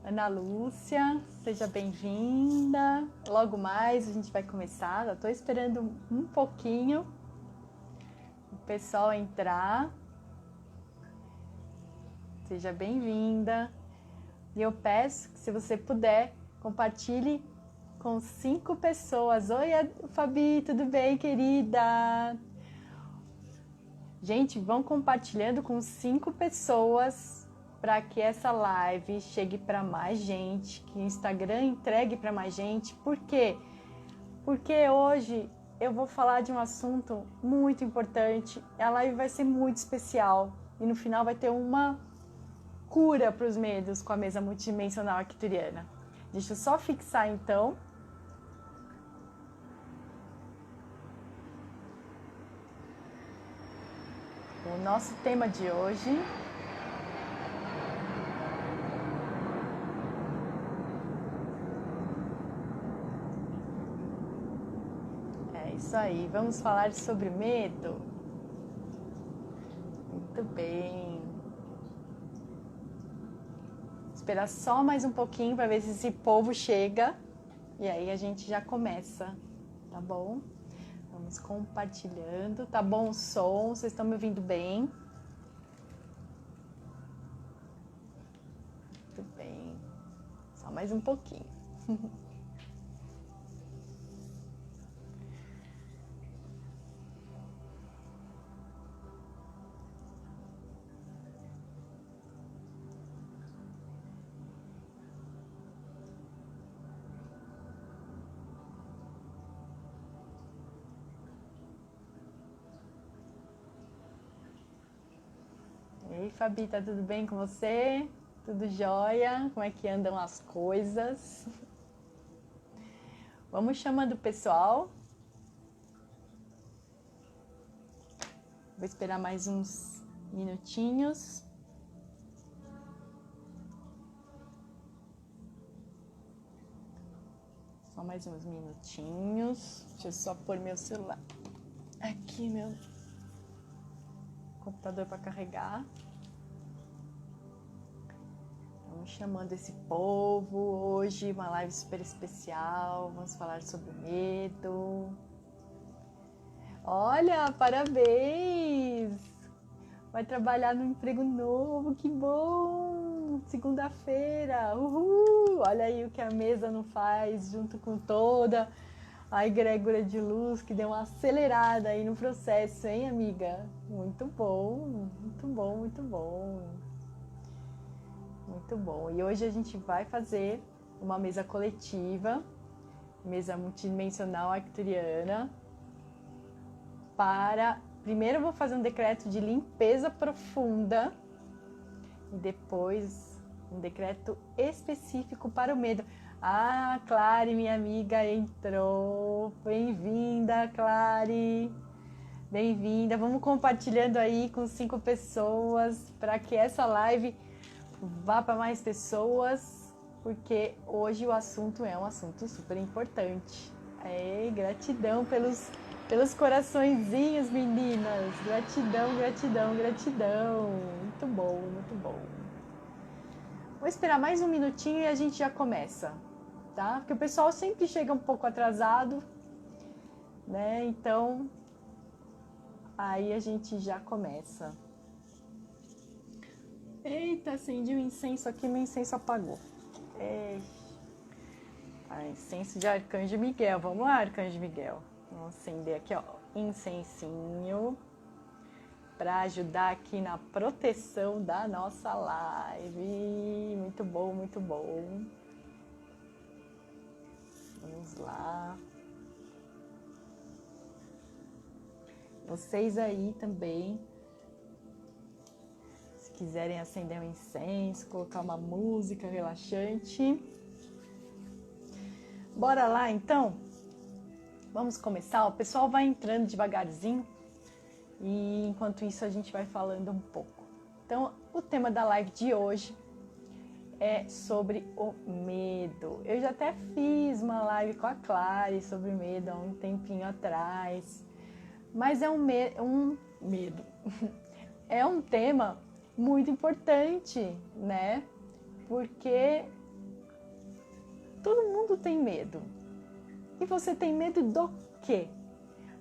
Ana Lúcia, seja bem-vinda. Logo mais a gente vai começar. Estou esperando um pouquinho o pessoal entrar. Seja bem-vinda. E eu peço que, se você puder, compartilhe com 5 pessoas. Oi, Fabi, tudo bem, querida? Gente, vão compartilhando com 5 pessoas para que essa live chegue para mais gente, que o Instagram entregue para mais gente. Por quê? Porque hoje eu vou falar de um assunto muito importante. A live vai ser muito especial e no final vai ter uma cura para os medos com a mesa multidimensional arcturiana. Deixa eu só fixar então. O nosso tema de hoje é isso aí. Vamos falar sobre medo? Muito bem. Esperar só mais um pouquinho para ver se esse povo chega e aí a gente já começa, tá bom? Vamos compartilhando. Tá bom o som? Vocês estão me ouvindo bem? Muito bem. Só mais um pouquinho. Ei, Fabi, tá tudo bem com você? Tudo jóia? Como é que andam as coisas? Vamos chamando o pessoal. Vou esperar mais uns minutinhos. Só mais uns minutinhos. Deixa eu só pôr meu celular aqui, meu computador para carregar. Vamos chamando esse povo hoje, uma live super especial. Vamos falar sobre medo. Olha, parabéns! Vai trabalhar no emprego novo, que bom! Segunda-feira, uhul! Olha aí o que a mesa não faz, junto com toda a egrégora de luz, que deu uma acelerada aí no processo, hein, amiga? Muito bom, muito bom, muito bom. Muito bom. E hoje a gente vai fazer uma mesa coletiva, mesa multidimensional arcturiana, para... Primeiro eu vou fazer um decreto de limpeza profunda e depois um decreto específico para o medo. Ah, Clary, minha amiga, entrou. Bem-vinda, Clary. Bem-vinda. Vamos compartilhando aí com 5 pessoas para que essa live vá para mais pessoas, porque hoje o assunto é um assunto super importante. Gratidão pelos coraçõezinhos, meninas. Gratidão, gratidão, gratidão. Muito bom, muito bom. Vou esperar mais um minutinho e a gente já começa, tá? Porque o pessoal sempre chega um pouco atrasado, né? Então, aí a gente já começa. Eita, acendi um incenso aqui, meu incenso apagou. Incenso de Arcanjo Miguel. Vamos lá, Arcanjo Miguel. Vamos acender aqui, ó, incensinho para ajudar aqui na proteção da nossa live. Muito bom, muito bom. Vamos lá. Vocês aí também, se quiserem acender um incenso, colocar uma música relaxante. Bora lá, então? Vamos começar? O pessoal vai entrando devagarzinho e enquanto isso a gente vai falando um pouco. Então, o tema da live de hoje é sobre o medo. Eu já até fiz uma live com a Clary sobre medo há um tempinho atrás, mas é um medo. É um tema muito importante, né? Porque Todo mundo tem medo. E você tem medo do quê?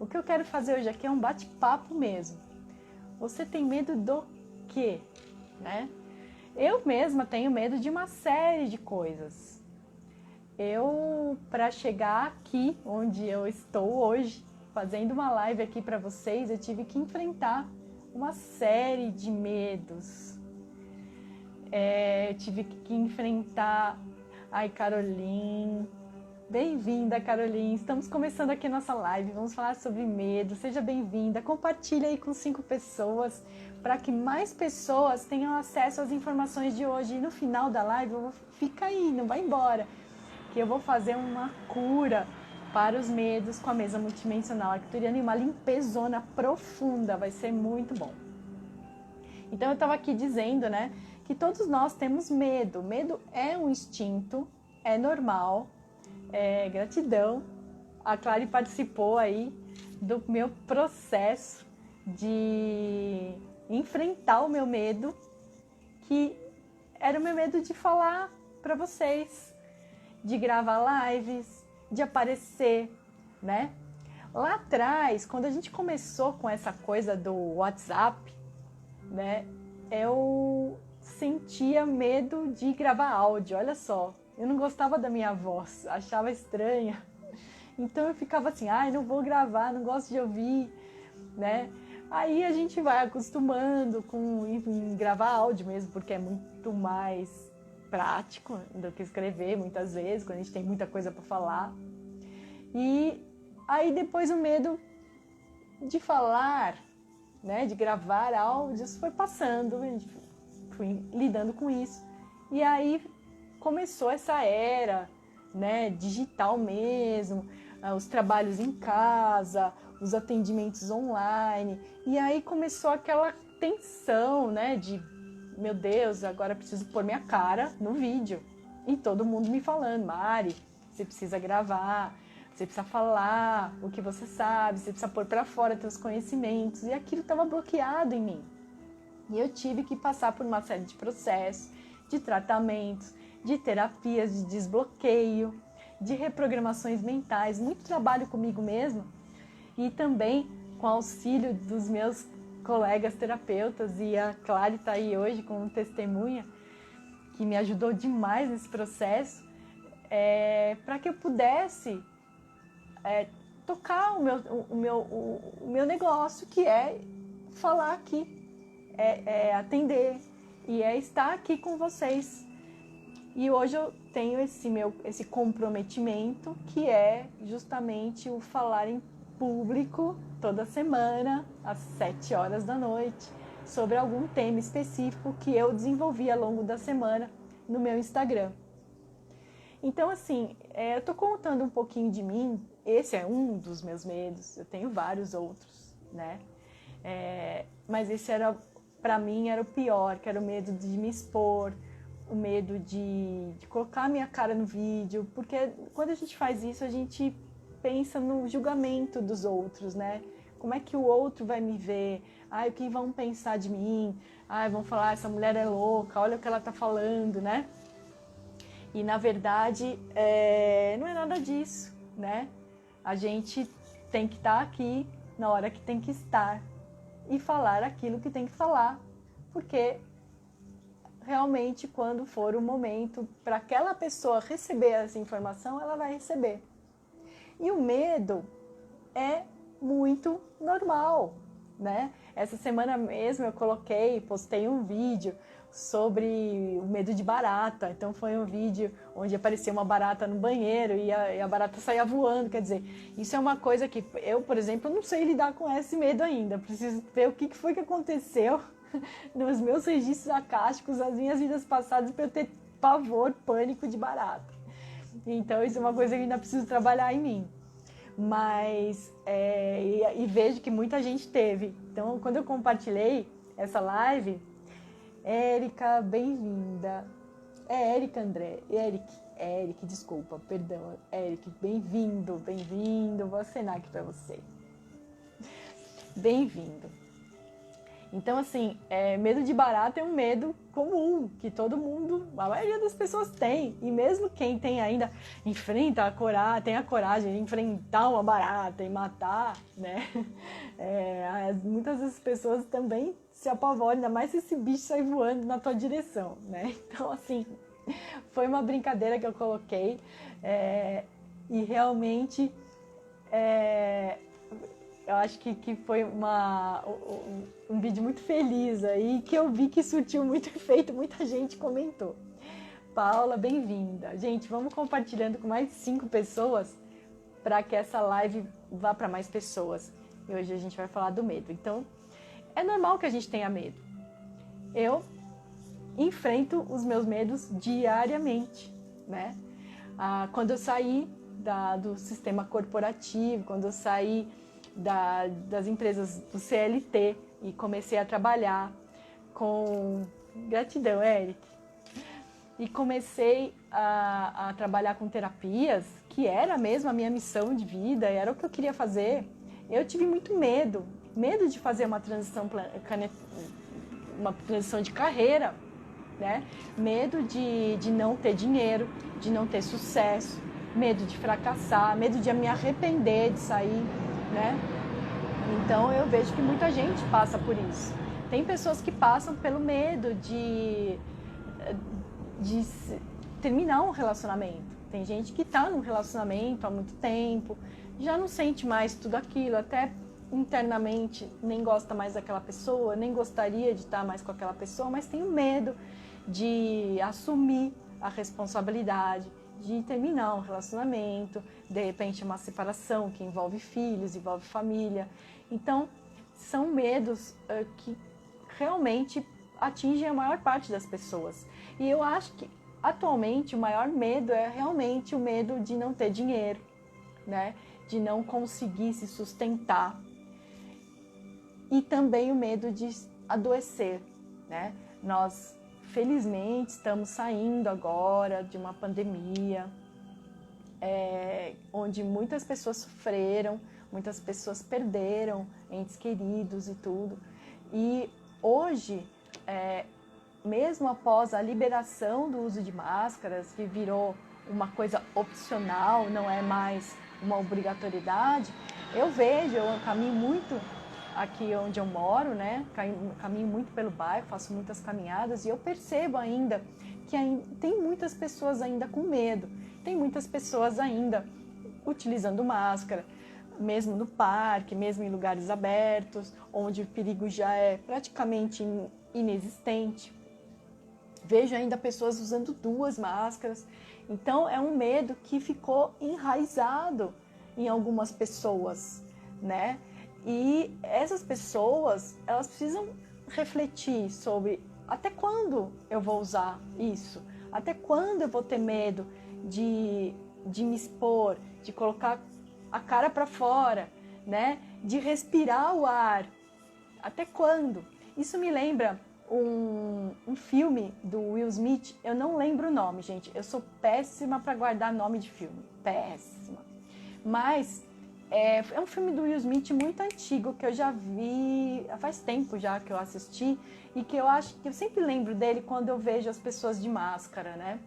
O que eu quero fazer hoje aqui é um bate-papo mesmo. Você tem medo do quê? Né? Eu mesma tenho medo de uma série de coisas. Para chegar aqui, onde eu estou hoje, fazendo uma live aqui para vocês, eu tive que enfrentar uma série de medos. Eu tive que enfrentar... Ai, Caroline... Bem-vinda, Caroline. Estamos começando aqui a nossa live. Vamos falar sobre medo. Seja bem-vinda. Compartilhe aí com 5 pessoas para que mais pessoas tenham acesso às informações de hoje. E no final da live, fica aí, não vai embora, que eu vou fazer uma cura para os medos com a mesa multidimensional arcturiana e uma limpezona profunda. Vai ser muito bom. Então, eu estava aqui dizendo, né, que todos nós temos medo. Medo é um instinto, é normal. Gratidão, a Clary participou aí do meu processo de enfrentar o meu medo, que era o meu medo de falar para vocês, de gravar lives, de aparecer, né? Lá atrás, quando a gente começou com essa coisa do WhatsApp, né, eu sentia medo de gravar áudio, olha só. Eu não gostava da minha voz, achava estranha. Então eu ficava assim, não vou gravar, não gosto de ouvir, né? Aí a gente vai acostumando em gravar áudio mesmo, porque é muito mais prático do que escrever muitas vezes, quando a gente tem muita coisa para falar. E aí depois o medo de falar, né, de gravar áudios foi passando, a gente fui lidando com isso. E aí começou essa era, né, digital mesmo, os trabalhos em casa, os atendimentos online, e aí começou aquela tensão, né, de, meu Deus, agora preciso pôr minha cara no vídeo, e todo mundo me falando, Mari, você precisa gravar, você precisa falar o que você sabe, você precisa pôr para fora seus conhecimentos, e aquilo estava bloqueado em mim, e eu tive que passar por uma série de processos, de tratamentos, de terapias de desbloqueio, de reprogramações mentais, muito trabalho comigo mesma e também com auxílio dos meus colegas terapeutas, e a Clary está aí hoje como testemunha, que me ajudou demais nesse processo, para que eu pudesse tocar o meu negócio, que é falar aqui, atender, e estar aqui com vocês. E hoje eu tenho esse comprometimento, que é justamente o falar em público toda semana, às 7 horas da noite, sobre algum tema específico que eu desenvolvi ao longo da semana no meu Instagram. Então, assim, eu tô contando um pouquinho de mim, esse é um dos meus medos, eu tenho vários outros, né? Mas esse para mim, era o pior, que era o medo de me expor, o medo de colocar a minha cara no vídeo, porque quando a gente faz isso, a gente pensa no julgamento dos outros, né? Como é que o outro vai me ver? O que vão pensar de mim? Vão falar, essa mulher é louca, olha o que ela tá falando, né? E, na verdade, não é nada disso, né? A gente tem que estar aqui na hora que tem que estar e falar aquilo que tem que falar, porque realmente, quando for o momento para aquela pessoa receber essa informação, ela vai receber. E o medo é muito normal, né? Essa semana mesmo eu postei um vídeo sobre o medo de barata. Então foi um vídeo onde aparecia uma barata no banheiro e a barata saía voando. Quer dizer, isso é uma coisa que eu, por exemplo, não sei lidar com esse medo ainda. Preciso ver o que foi que aconteceu nos meus registros acásticos, nas minhas vidas passadas, para eu ter pavor, pânico de barata. Então isso é uma coisa que eu ainda preciso trabalhar em mim. Mas, e vejo que muita gente teve. Então, quando eu compartilhei essa live, Érica, bem-vinda. Érica, André. Eric, desculpa, perdão. Eric, bem-vindo. Vou acenar aqui para você. Bem-vindo. Então, assim, medo de barata é um medo comum, que todo mundo, a maioria das pessoas tem. E mesmo quem tem ainda, tem a coragem de enfrentar uma barata e matar, né? Muitas das pessoas também se apavoram, ainda mais se esse bicho sair voando na tua direção, né? Então, assim, foi uma brincadeira que eu coloquei e realmente eu acho que foi um vídeo muito feliz aí, que eu vi que surtiu muito efeito, muita gente comentou. Paula, bem-vinda. Gente, vamos compartilhando com mais 5 pessoas para que essa live vá para mais pessoas. E hoje a gente vai falar do medo. Então, é normal que a gente tenha medo. Eu enfrento os meus medos diariamente, né? Quando eu saí do sistema corporativo, quando eu saí das empresas do CLT e comecei a trabalhar com... Gratidão, Eric. E comecei a trabalhar com terapias, que era mesmo a minha missão de vida, era o que eu queria fazer. Eu tive muito medo de fazer uma transição de carreira, né? Medo de não ter dinheiro, de não ter sucesso, medo de fracassar, medo de me arrepender de sair, né? Então eu vejo que muita gente passa por isso. Tem pessoas que passam pelo medo de terminar um relacionamento. Tem gente que está num relacionamento há muito tempo, já não sente mais tudo aquilo, até internamente nem gosta mais daquela pessoa, nem gostaria de estar mais com aquela pessoa, mas tem o medo de assumir a responsabilidade, de terminar um relacionamento, de repente uma separação que envolve filhos, envolve família. Então, são medos que realmente atingem a maior parte das pessoas. E eu acho que, atualmente, o maior medo é realmente o medo de não ter dinheiro, né? De não conseguir se sustentar. E também o medo de adoecer, né? Nós, felizmente, estamos saindo agora de uma pandemia, onde muitas pessoas sofreram, muitas pessoas perderam entes queridos e tudo. E hoje, mesmo após a liberação do uso de máscaras, que virou uma coisa opcional, não é mais uma obrigatoriedade, eu caminho muito aqui onde eu moro, né? Caminho muito pelo bairro, faço muitas caminhadas e eu percebo ainda que tem muitas pessoas ainda com medo, tem muitas pessoas ainda utilizando máscara, mesmo no parque, mesmo em lugares abertos, onde o perigo já é praticamente inexistente. Vejo ainda pessoas usando 2 máscaras. Então, é um medo que ficou enraizado em algumas pessoas, né? E essas pessoas, elas precisam refletir sobre até quando eu vou usar isso, até quando eu vou ter medo de me expor, de colocar a cara para fora, né? De respirar o ar. Até quando? Isso me lembra um filme do Will Smith, eu não lembro o nome, gente. Eu sou péssima para guardar nome de filme, péssima. Mas é um filme do Will Smith muito antigo, que eu já vi, faz tempo já que eu assisti, e que eu acho que eu sempre lembro dele quando eu vejo as pessoas de máscara, né?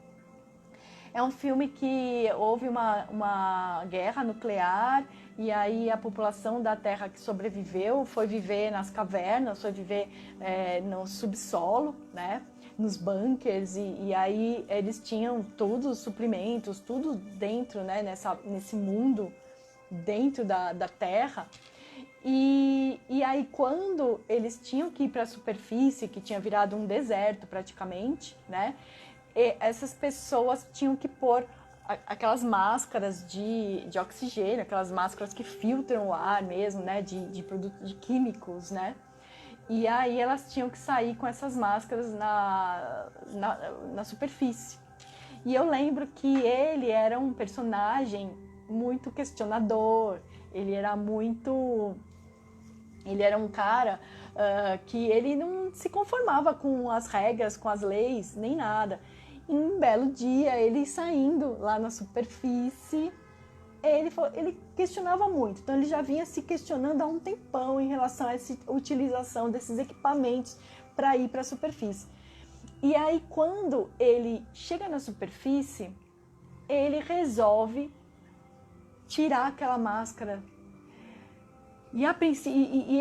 É um filme que houve uma guerra nuclear e aí a população da Terra que sobreviveu foi viver nas cavernas, foi viver no subsolo, né? Nos bunkers, e aí eles tinham todos os suprimentos, tudo dentro, né? Nesse mundo dentro da Terra. E aí quando eles tinham que ir para a superfície, que tinha virado um deserto praticamente, né? Essas pessoas tinham que pôr aquelas máscaras de oxigênio, aquelas máscaras que filtram o ar mesmo, né, de produtos químicos, né? E aí elas tinham que sair com essas máscaras na superfície. E eu lembro que ele era um personagem muito questionador, ele era um cara que ele não se conformava com as regras, com as leis, nem nada. E um belo dia, ele saindo lá na superfície, ele questionava muito. Então, ele já vinha se questionando há um tempão em relação a essa utilização desses equipamentos para ir para a superfície. E aí, quando ele chega na superfície, ele resolve tirar aquela máscara. E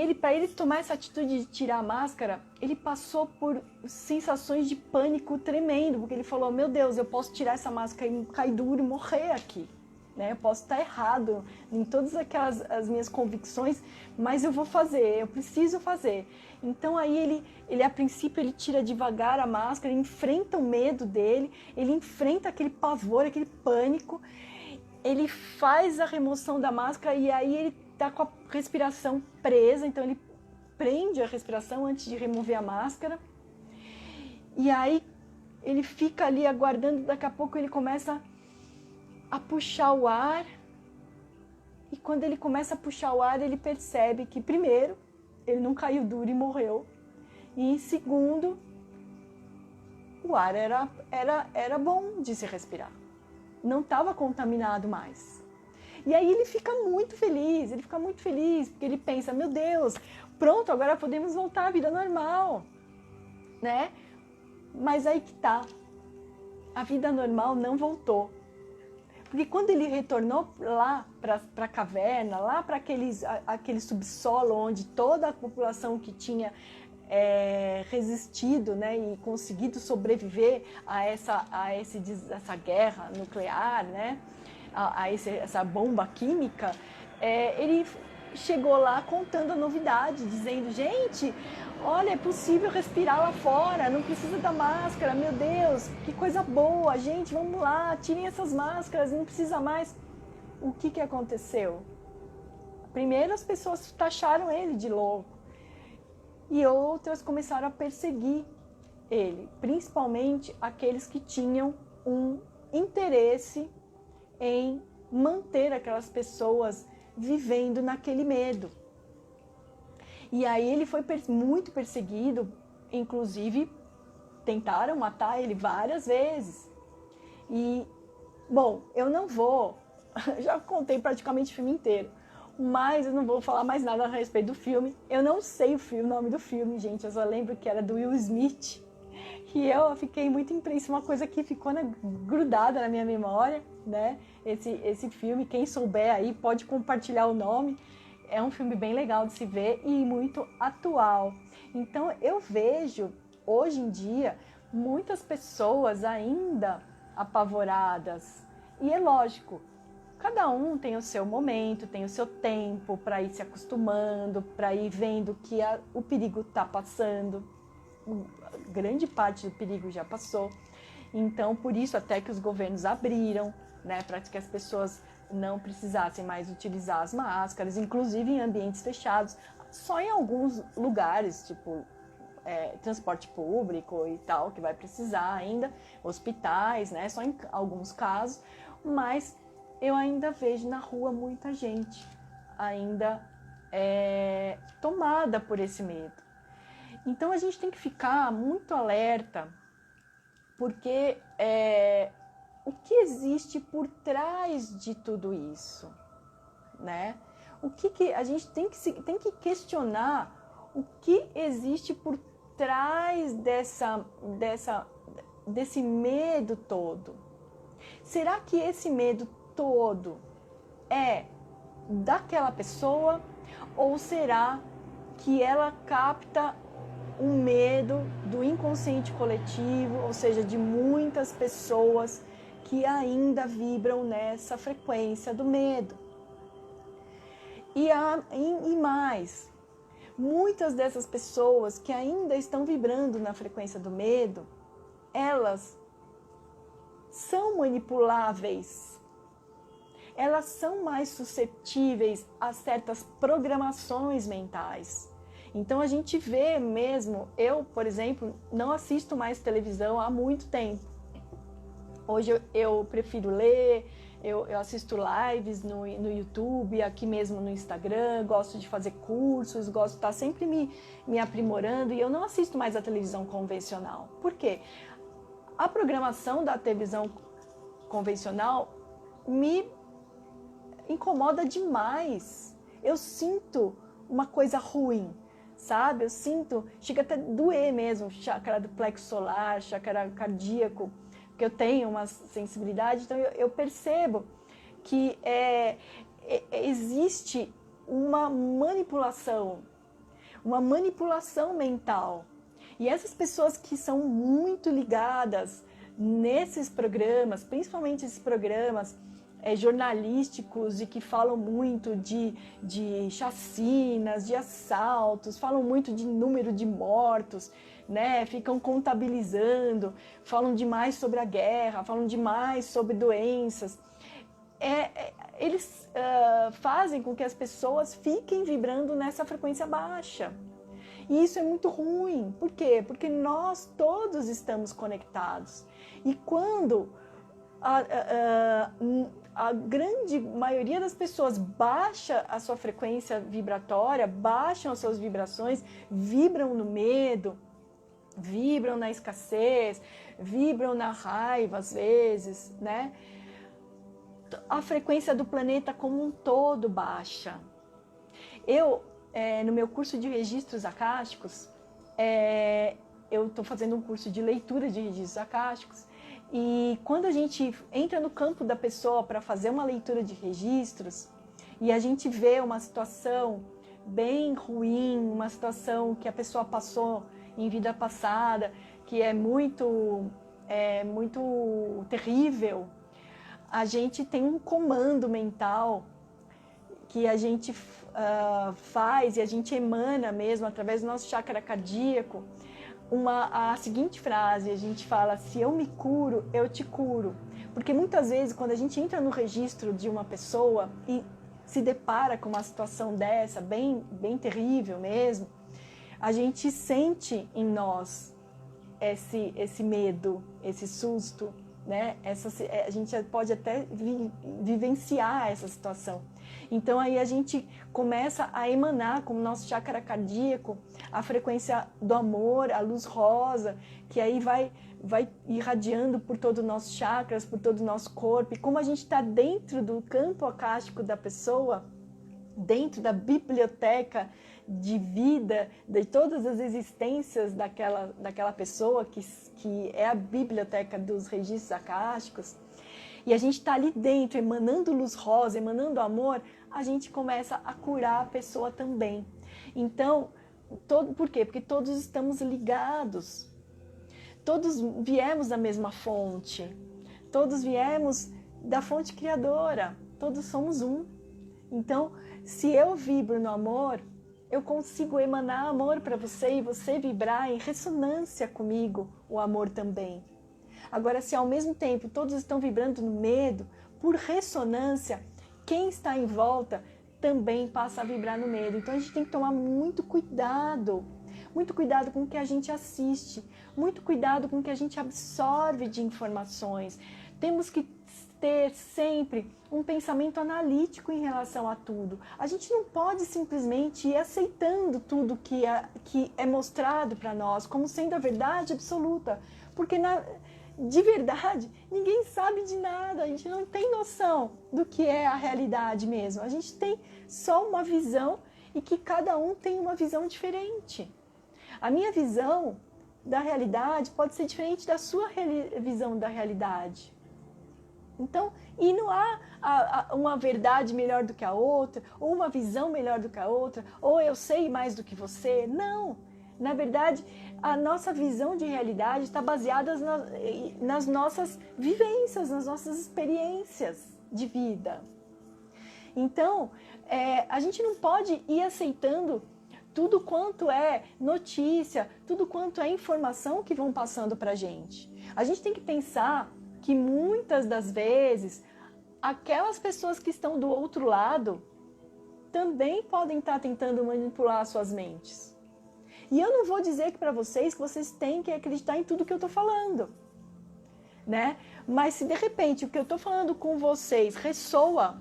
ele, para ele tomar essa atitude de tirar a máscara, ele passou por sensações de pânico tremendo, porque ele falou, meu Deus, eu posso tirar essa máscara e cair duro e morrer aqui. Né? Eu posso estar errado em todas as minhas convicções, mas eu vou fazer, eu preciso fazer. Então aí ele a princípio ele tira devagar a máscara, ele enfrenta o medo dele, ele enfrenta aquele pavor, aquele pânico, ele faz a remoção da máscara e aí ele está com a respiração presa, então ele prende a respiração antes de remover a máscara. E aí ele fica ali aguardando, daqui a pouco ele começa a puxar o ar. E quando ele começa a puxar o ar, ele percebe que, primeiro, ele não caiu duro e morreu. E, em segundo, o ar era bom de se respirar. Não estava contaminado mais. E aí ele fica muito feliz, porque ele pensa, meu Deus, pronto, agora podemos voltar à vida normal, né? Mas aí que tá, a vida normal não voltou. Porque quando ele retornou lá para a caverna, lá para aquele subsolo onde toda a população que tinha resistido, né, e conseguido sobreviver a essa guerra nuclear, né, essa bomba química, ele chegou lá contando a novidade, dizendo, gente, olha, é possível respirar lá fora, não precisa da máscara, meu Deus, que coisa boa, gente, vamos lá, tirem essas máscaras, não precisa mais. O que aconteceu? Primeiro as pessoas taxaram ele de louco e outras começaram a perseguir ele, principalmente aqueles que tinham um interesse em manter aquelas pessoas vivendo naquele medo. E aí ele foi muito perseguido, inclusive tentaram matar ele várias vezes. E, bom, eu não vou, já contei praticamente o filme inteiro, mas eu não vou falar mais nada a respeito do filme. Eu não sei o nome do filme, gente, eu só lembro que era do Will Smith. E eu fiquei muito impressionada, uma coisa que ficou grudada na minha memória, né? Esse filme, quem souber aí pode compartilhar o nome. É um filme bem legal de se ver e muito atual. Então eu vejo, hoje em dia, muitas pessoas ainda apavoradas. E é lógico, cada um tem o seu momento, tem o seu tempo para ir se acostumando, para ir vendo que o perigo está passando. Grande parte do perigo já passou. Então, por isso até que os governos abriram, né, para que as pessoas não precisassem mais utilizar as máscaras, inclusive em ambientes fechados, só em alguns lugares, tipo transporte público e tal, que vai precisar ainda, hospitais, né, só em alguns casos, mas eu ainda vejo na rua muita gente ainda tomada por esse medo. Então a gente tem que ficar muito alerta, porque o que existe por trás de tudo isso, né? O que a gente tem que questionar o que existe por trás desse medo todo. Será que esse medo todo é daquela pessoa ou será que ela capta o medo do inconsciente coletivo, ou seja, de muitas pessoas que ainda vibram nessa frequência do medo? E mais, muitas dessas pessoas que ainda estão vibrando na frequência do medo, elas são manipuláveis, elas são mais suscetíveis a certas programações mentais. Então a gente vê mesmo, eu, por exemplo, não assisto mais televisão há muito tempo. Hoje eu prefiro ler, eu assisto lives no YouTube, aqui mesmo no Instagram, gosto de fazer cursos, gosto de estar sempre me aprimorando e eu não assisto mais a televisão convencional. Por quê? A programação da televisão convencional me incomoda demais. Eu sinto uma coisa ruim, sabe? Eu sinto, chega até a doer mesmo, chácara do plexo solar, chácara cardíaco, porque eu tenho uma sensibilidade, então eu percebo que existe uma manipulação mental. E essas pessoas que são muito ligadas nesses programas, principalmente esses programas jornalísticos e que falam muito de chacinas, de assaltos, falam muito de número de mortos, né? Ficam contabilizando, falam demais sobre a guerra, falam demais sobre doenças. Eles fazem com que as pessoas fiquem vibrando nessa frequência baixa. E isso é muito ruim. Por quê? Porque nós todos estamos conectados. E quando a grande maioria das pessoas baixa a sua frequência vibratória, baixam as suas vibrações, vibram no medo, vibram na escassez, vibram na raiva às vezes, né? A frequência do planeta como um todo baixa. No meu curso de registros acásticos, eu estou fazendo um curso de leitura de registros acásticos, e quando a gente entra no campo da pessoa para fazer uma leitura de registros, e a gente vê uma situação bem ruim, uma situação que a pessoa passou em vida passada, que é muito terrível, a gente tem um comando mental que a gente faz e a gente emana mesmo através do nosso chakra cardíaco a seguinte frase, a gente fala: se eu me curo, eu te curo. Porque muitas vezes quando a gente entra no registro de uma pessoa e se depara com uma situação dessa, bem terrível mesmo, a gente sente em nós esse medo, esse susto, né? A gente pode até vivenciar essa situação. Então aí a gente começa a emanar com o nosso chakra cardíaco a frequência do amor, a luz rosa, que aí vai irradiando por todo o nosso chakras, por todo o nosso corpo. E como a gente está dentro do campo acástico da pessoa, dentro da biblioteca de vida, de todas as existências daquela pessoa, que é a biblioteca dos registros acásticos, e a gente está ali dentro, emanando luz rosa, emanando amor, a gente começa a curar a pessoa também. Então, por quê? Porque todos estamos ligados, todos viemos da mesma fonte, todos viemos da fonte criadora, todos somos um. Então, se eu vibro no amor, eu consigo emanar amor para você e você vibrar em ressonância comigo, o amor também. Agora, se ao mesmo tempo todos estão vibrando no medo, por ressonância, quem está em volta também passa a vibrar no medo. Então a gente tem que tomar muito cuidado com o que a gente assiste, muito cuidado com o que a gente absorve de informações. Temos que ter sempre um pensamento analítico em relação a tudo. A gente não pode simplesmente ir aceitando tudo que é mostrado para nós como sendo a verdade absoluta, porque de verdade ninguém sabe de nada, a gente não tem noção do que é a realidade mesmo. A gente tem só uma visão e que cada um tem uma visão diferente. A minha visão da realidade pode ser diferente da sua visão da realidade. Então, e não há uma verdade melhor do que a outra, ou uma visão melhor do que a outra, ou eu sei mais do que você. Não! Na verdade, a nossa visão de realidade está baseada nas nossas vivências, nas nossas experiências de vida. Então, a gente não pode ir aceitando tudo quanto é notícia, tudo quanto é informação que vão passando para a gente. A gente tem que pensar que muitas das vezes aquelas pessoas que estão do outro lado também podem estar tentando manipular suas mentes. E eu não vou dizer que para vocês que vocês têm que acreditar em tudo que eu estou falando, né? Mas se de repente o que eu estou falando com vocês ressoa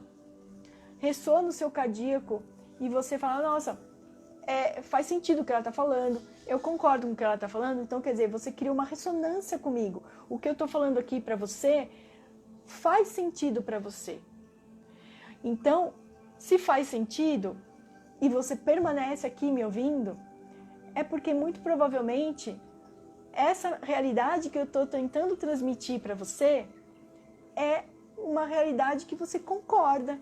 no seu cardíaco e você fala: nossa, faz sentido o que ela está falando, eu concordo com o que ela está falando, então quer dizer, você cria uma ressonância comigo. O que eu estou falando aqui para você faz sentido para você. Então, se faz sentido e você permanece aqui me ouvindo, é porque muito provavelmente essa realidade que eu estou tentando transmitir para você é uma realidade que você concorda.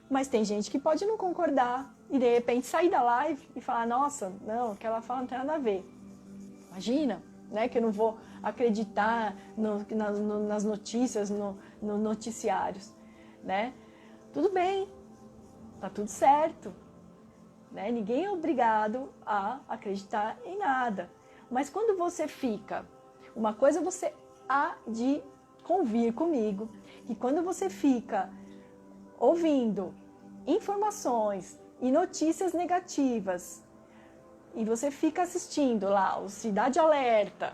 Mas tem gente que pode não concordar e de repente sair da live e falar, nossa, não, o que ela fala não tem nada a ver. Imagina, né, que eu não vou acreditar nas notícias, nos noticiários, né? Tudo bem, tá tudo certo, né? Ninguém é obrigado a acreditar em nada. Mas quando você fica, uma coisa você há de convir comigo, que quando você fica ouvindo informações e notícias negativas, e você fica assistindo lá o Cidade Alerta,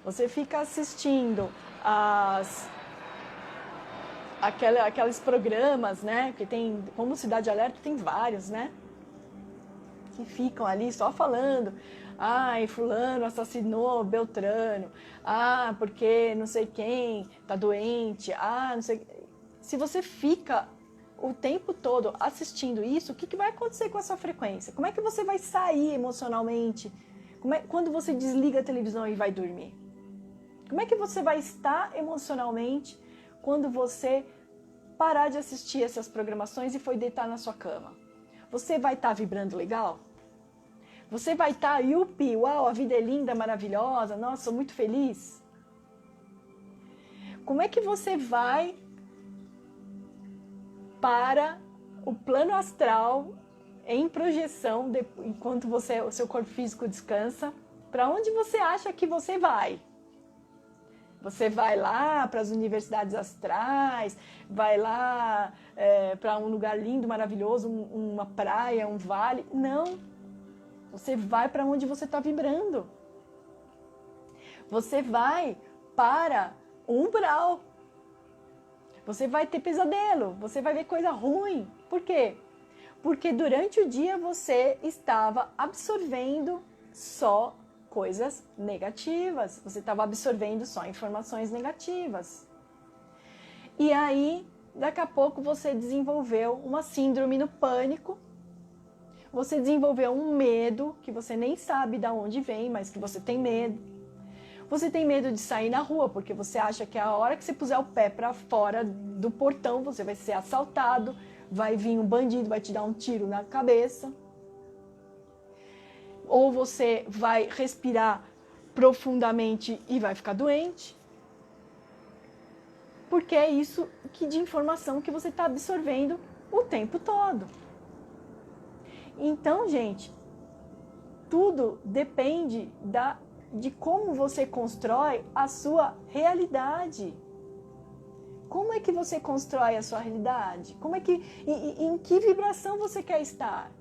você fica assistindo aqueles programas, né? Que tem, como Cidade Alerta, tem vários, né? Que ficam ali só falando, ai, fulano assassinou Beltrano, porque não sei quem tá doente, não sei... Se você fica o tempo todo assistindo isso, o que vai acontecer com a sua frequência? Como é que você vai sair emocionalmente? Quando você desliga a televisão e vai dormir? Como é que você vai estar emocionalmente quando você parar de assistir essas programações e for deitar na sua cama? Você vai estar vibrando legal? Você vai estar, yupi, uau, a vida é linda, maravilhosa, nossa, sou muito feliz? Como é que você vai para o plano astral em projeção, enquanto o seu corpo físico descansa? Para onde você acha que você vai? Você vai lá para as universidades astrais, vai lá para um lugar lindo, maravilhoso, uma praia, um vale? Não. Você vai para onde você está vibrando. Você vai para o umbral. Você vai ter pesadelo, você vai ver coisa ruim. Por quê? Porque durante o dia você estava absorvendo só coisas negativas. Você estava absorvendo só informações negativas. E aí, daqui a pouco, você desenvolveu uma síndrome no pânico. Você desenvolveu um medo que você nem sabe de onde vem, mas que você tem medo. Você tem medo de sair na rua, porque você acha que a hora que você puser o pé para fora do portão, você vai ser assaltado, vai vir um bandido, vai te dar um tiro na cabeça. Ou você vai respirar profundamente e vai ficar doente. Porque é isso de informação que você está absorvendo o tempo todo. Então, gente, tudo depende de como você constrói a sua realidade. Como é que você constrói a sua realidade? Em que vibração você quer estar?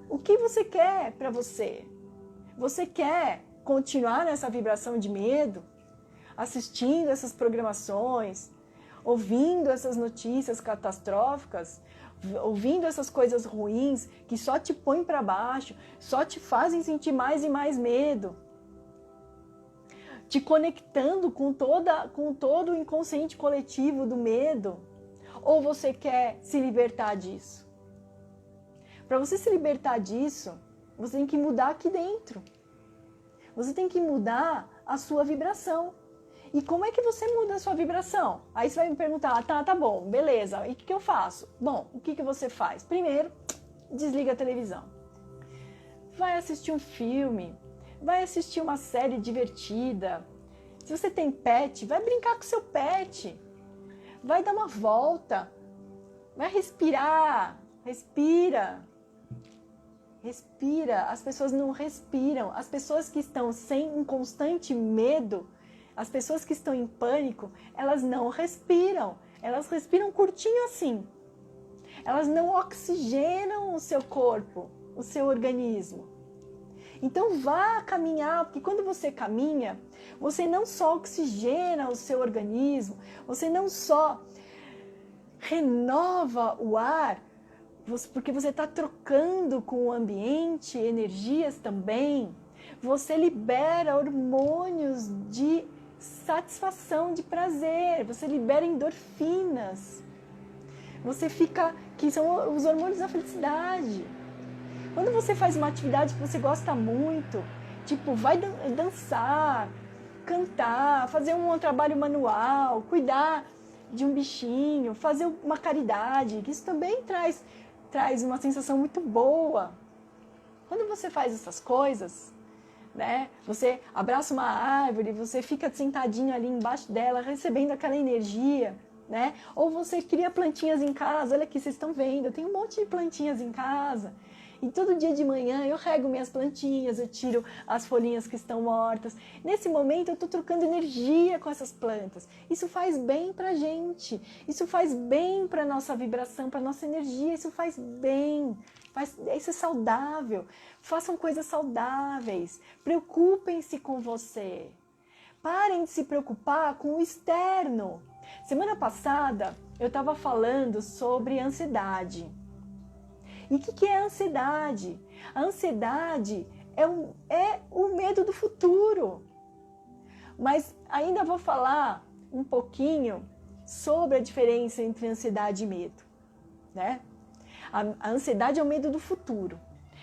O que você quer para você? Você quer continuar nessa vibração de medo? Assistindo essas programações? Ouvindo essas notícias catastróficas? Ouvindo essas coisas ruins que só te põem para baixo, só te fazem sentir mais e mais medo? Te conectando com todo o inconsciente coletivo do medo? Ou você quer se libertar disso? Para você se libertar disso, você tem que mudar aqui dentro. Você tem que mudar a sua vibração. E como é que você muda a sua vibração? Aí você vai me perguntar, tá bom, beleza, e o que eu faço? Bom, o que você faz? Primeiro, desliga a televisão. Vai assistir um filme, vai assistir uma série divertida. Se você tem pet, vai brincar com seu pet. Vai dar uma volta. Vai respirar. Respira. Respira. As pessoas não respiram. As pessoas que estão sem um constante medo, as pessoas que estão em pânico, elas não respiram. Elas respiram curtinho assim. Elas não oxigenam o seu corpo, o seu organismo. Então vá caminhar, porque quando você caminha, você não só oxigena o seu organismo, você não só renova o ar, porque você está trocando com o ambiente, energias também, você libera hormônios de satisfação, de prazer, você libera endorfinas, você fica, que são os hormônios da felicidade. Quando você faz uma atividade que você gosta muito, tipo, vai dançar, cantar, fazer um trabalho manual, cuidar de um bichinho, fazer uma caridade, que isso também traz uma sensação muito boa. Quando você faz essas coisas, né? Você abraça uma árvore, você fica sentadinho ali embaixo dela, recebendo aquela energia, né? Ou você cria plantinhas em casa, olha aqui, vocês estão vendo, eu tenho um monte de plantinhas em casa. E todo dia de manhã eu rego minhas plantinhas, eu tiro as folhinhas que estão mortas. Nesse momento eu estou trocando energia com essas plantas. Isso faz bem pra gente, isso faz bem pra nossa vibração, pra nossa energia, isso faz bem. Isso é saudável. Façam coisas saudáveis. Preocupem-se com você. Parem de se preocupar com o externo. Semana passada eu estava falando sobre ansiedade. E o que é a ansiedade? A ansiedade é o medo do futuro. Mas ainda vou falar um pouquinho sobre a diferença entre ansiedade e medo, né? A ansiedade é o medo do futuro.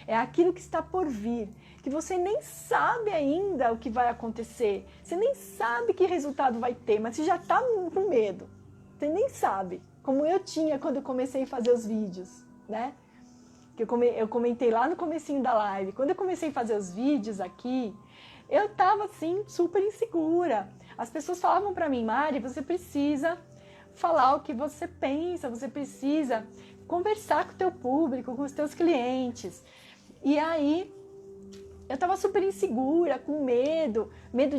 É aquilo que está por vir, que você nem sabe ainda o que vai acontecer. Você nem sabe que resultado vai ter, mas você já está com medo. Você nem sabe. Como eu tinha quando eu comecei a fazer os vídeos, né? Que eu comentei lá no comecinho da live. Quando eu comecei a fazer os vídeos aqui, eu estava assim, super insegura. As pessoas falavam para mim, Mari, você precisa falar o que você pensa, você precisa conversar com o teu público, com os teus clientes. E aí, eu estava super insegura, com medo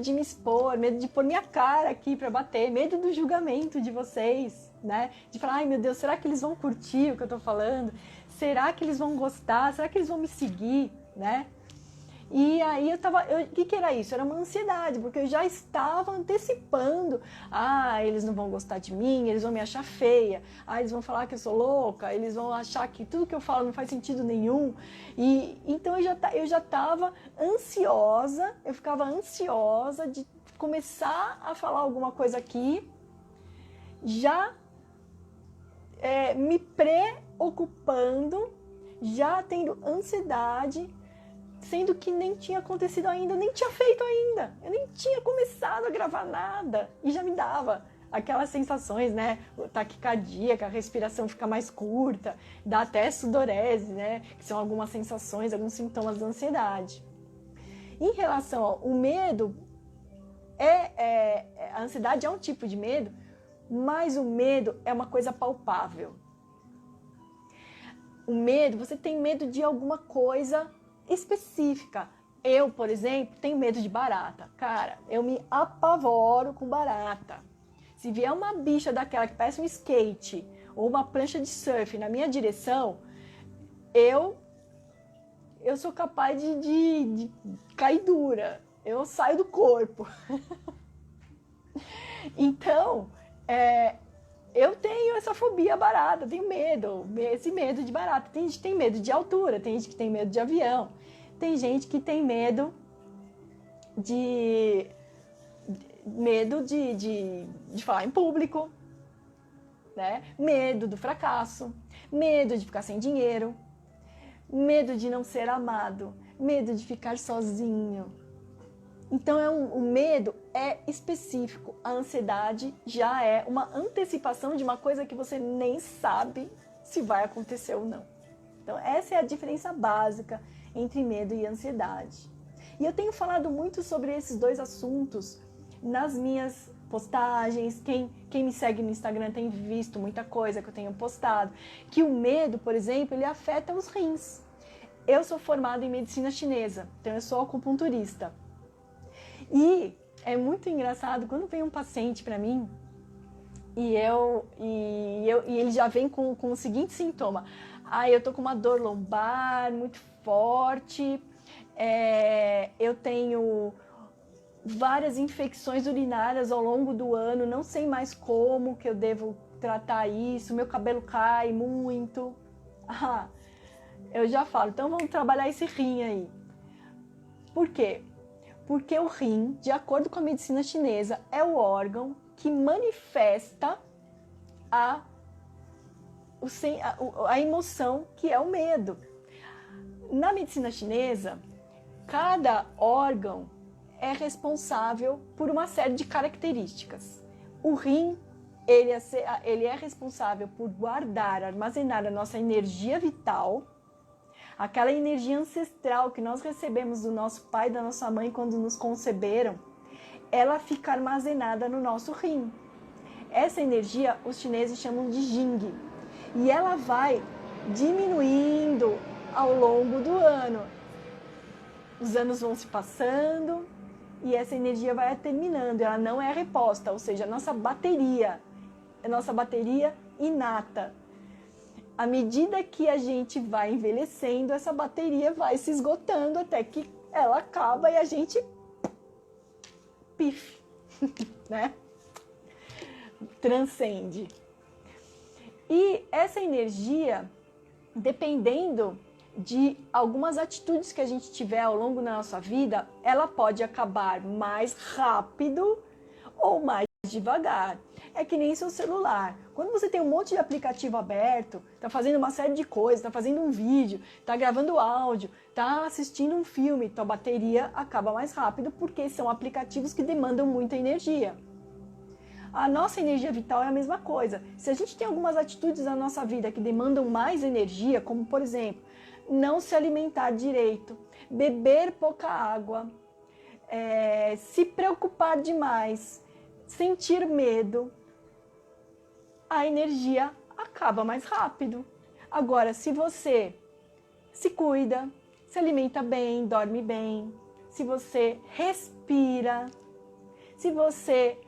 de me expor, medo de pôr minha cara aqui para bater, medo do julgamento de vocês, né? De falar, ai meu Deus, será que eles vão curtir o que eu tô falando? Será que eles vão gostar? Será que eles vão me seguir, né? E aí o que era isso? Era uma ansiedade, porque eu já estava antecipando. Ah, eles não vão gostar de mim, eles vão me achar feia. Ah, eles vão falar que eu sou louca, eles vão achar que tudo que eu falo não faz sentido nenhum. E então eu já estava ansiosa, eu ficava ansiosa de começar a falar alguma coisa aqui, já me preocupando, já tendo ansiedade, sendo que nem tinha acontecido ainda, nem tinha feito ainda, eu nem tinha começado a gravar nada, e já me dava aquelas sensações, né, taquicardia, a respiração fica mais curta, dá até sudorese, né, que são algumas sensações, alguns sintomas da ansiedade. Em relação ao medo, a ansiedade é um tipo de medo, mas o medo é uma coisa palpável. O medo, você tem medo de alguma coisa específica. Eu, por exemplo, tenho medo de barata. Cara, eu me apavoro com barata. Se vier uma bicha daquela que parece um skate ou uma prancha de surf na minha direção, eu sou capaz de cair dura. Eu saio do corpo. Então, eu tenho essa fobia barata, tenho medo, esse medo de barata. Tem gente que tem medo de altura, tem gente que tem medo de avião, tem gente que tem medo de falar em público, né? Medo do fracasso, medo de ficar sem dinheiro, medo de não ser amado, medo de ficar sozinho. Então, o medo é específico. A ansiedade já é uma antecipação de uma coisa que você nem sabe se vai acontecer ou não. Então, essa é a diferença básica entre medo e ansiedade. E eu tenho falado muito sobre esses dois assuntos nas minhas postagens. Quem me segue no Instagram tem visto muita coisa que eu tenho postado. Que o medo, por exemplo, ele afeta os rins. Eu sou formada em medicina chinesa, então eu sou acupunturista. E é muito engraçado quando vem um paciente para mim e ele já vem com o seguinte sintoma: eu tô com uma dor lombar muito forte, eu tenho várias infecções urinárias ao longo do ano, não sei mais como que eu devo tratar isso, meu cabelo cai muito. Eu já falo, então vamos trabalhar esse rim aí. Por quê? Porque o rim, de acordo com a medicina chinesa, é o órgão que manifesta a emoção que é o medo. Na medicina chinesa, cada órgão é responsável por uma série de características. O rim, ele é responsável por guardar, armazenar a nossa energia vital, aquela energia ancestral que nós recebemos do nosso pai e da nossa mãe quando nos conceberam, ela fica armazenada no nosso rim. Essa energia os chineses chamam de Jing, e ela vai diminuindo ao longo do ano. Os anos vão se passando e essa energia vai terminando, ela não é reposta, ou seja, a nossa bateria inata. À medida que a gente vai envelhecendo, essa bateria vai se esgotando até que ela acaba e a gente pife, né? Transcende. E essa energia, dependendo de algumas atitudes que a gente tiver ao longo da nossa vida, ela pode acabar mais rápido ou mais devagar. É que nem seu celular. Quando você tem um monte de aplicativo aberto, tá fazendo uma série de coisas, tá fazendo um vídeo, tá gravando áudio, tá assistindo um filme, tua bateria acaba mais rápido porque são aplicativos que demandam muita energia. A nossa energia vital é a mesma coisa. Se a gente tem algumas atitudes na nossa vida que demandam mais energia, como por exemplo, não se alimentar direito, beber pouca água, se preocupar demais, sentir medo, a energia acaba mais rápido. Agora, se você se cuida, se alimenta bem, dorme bem, se você respira, se você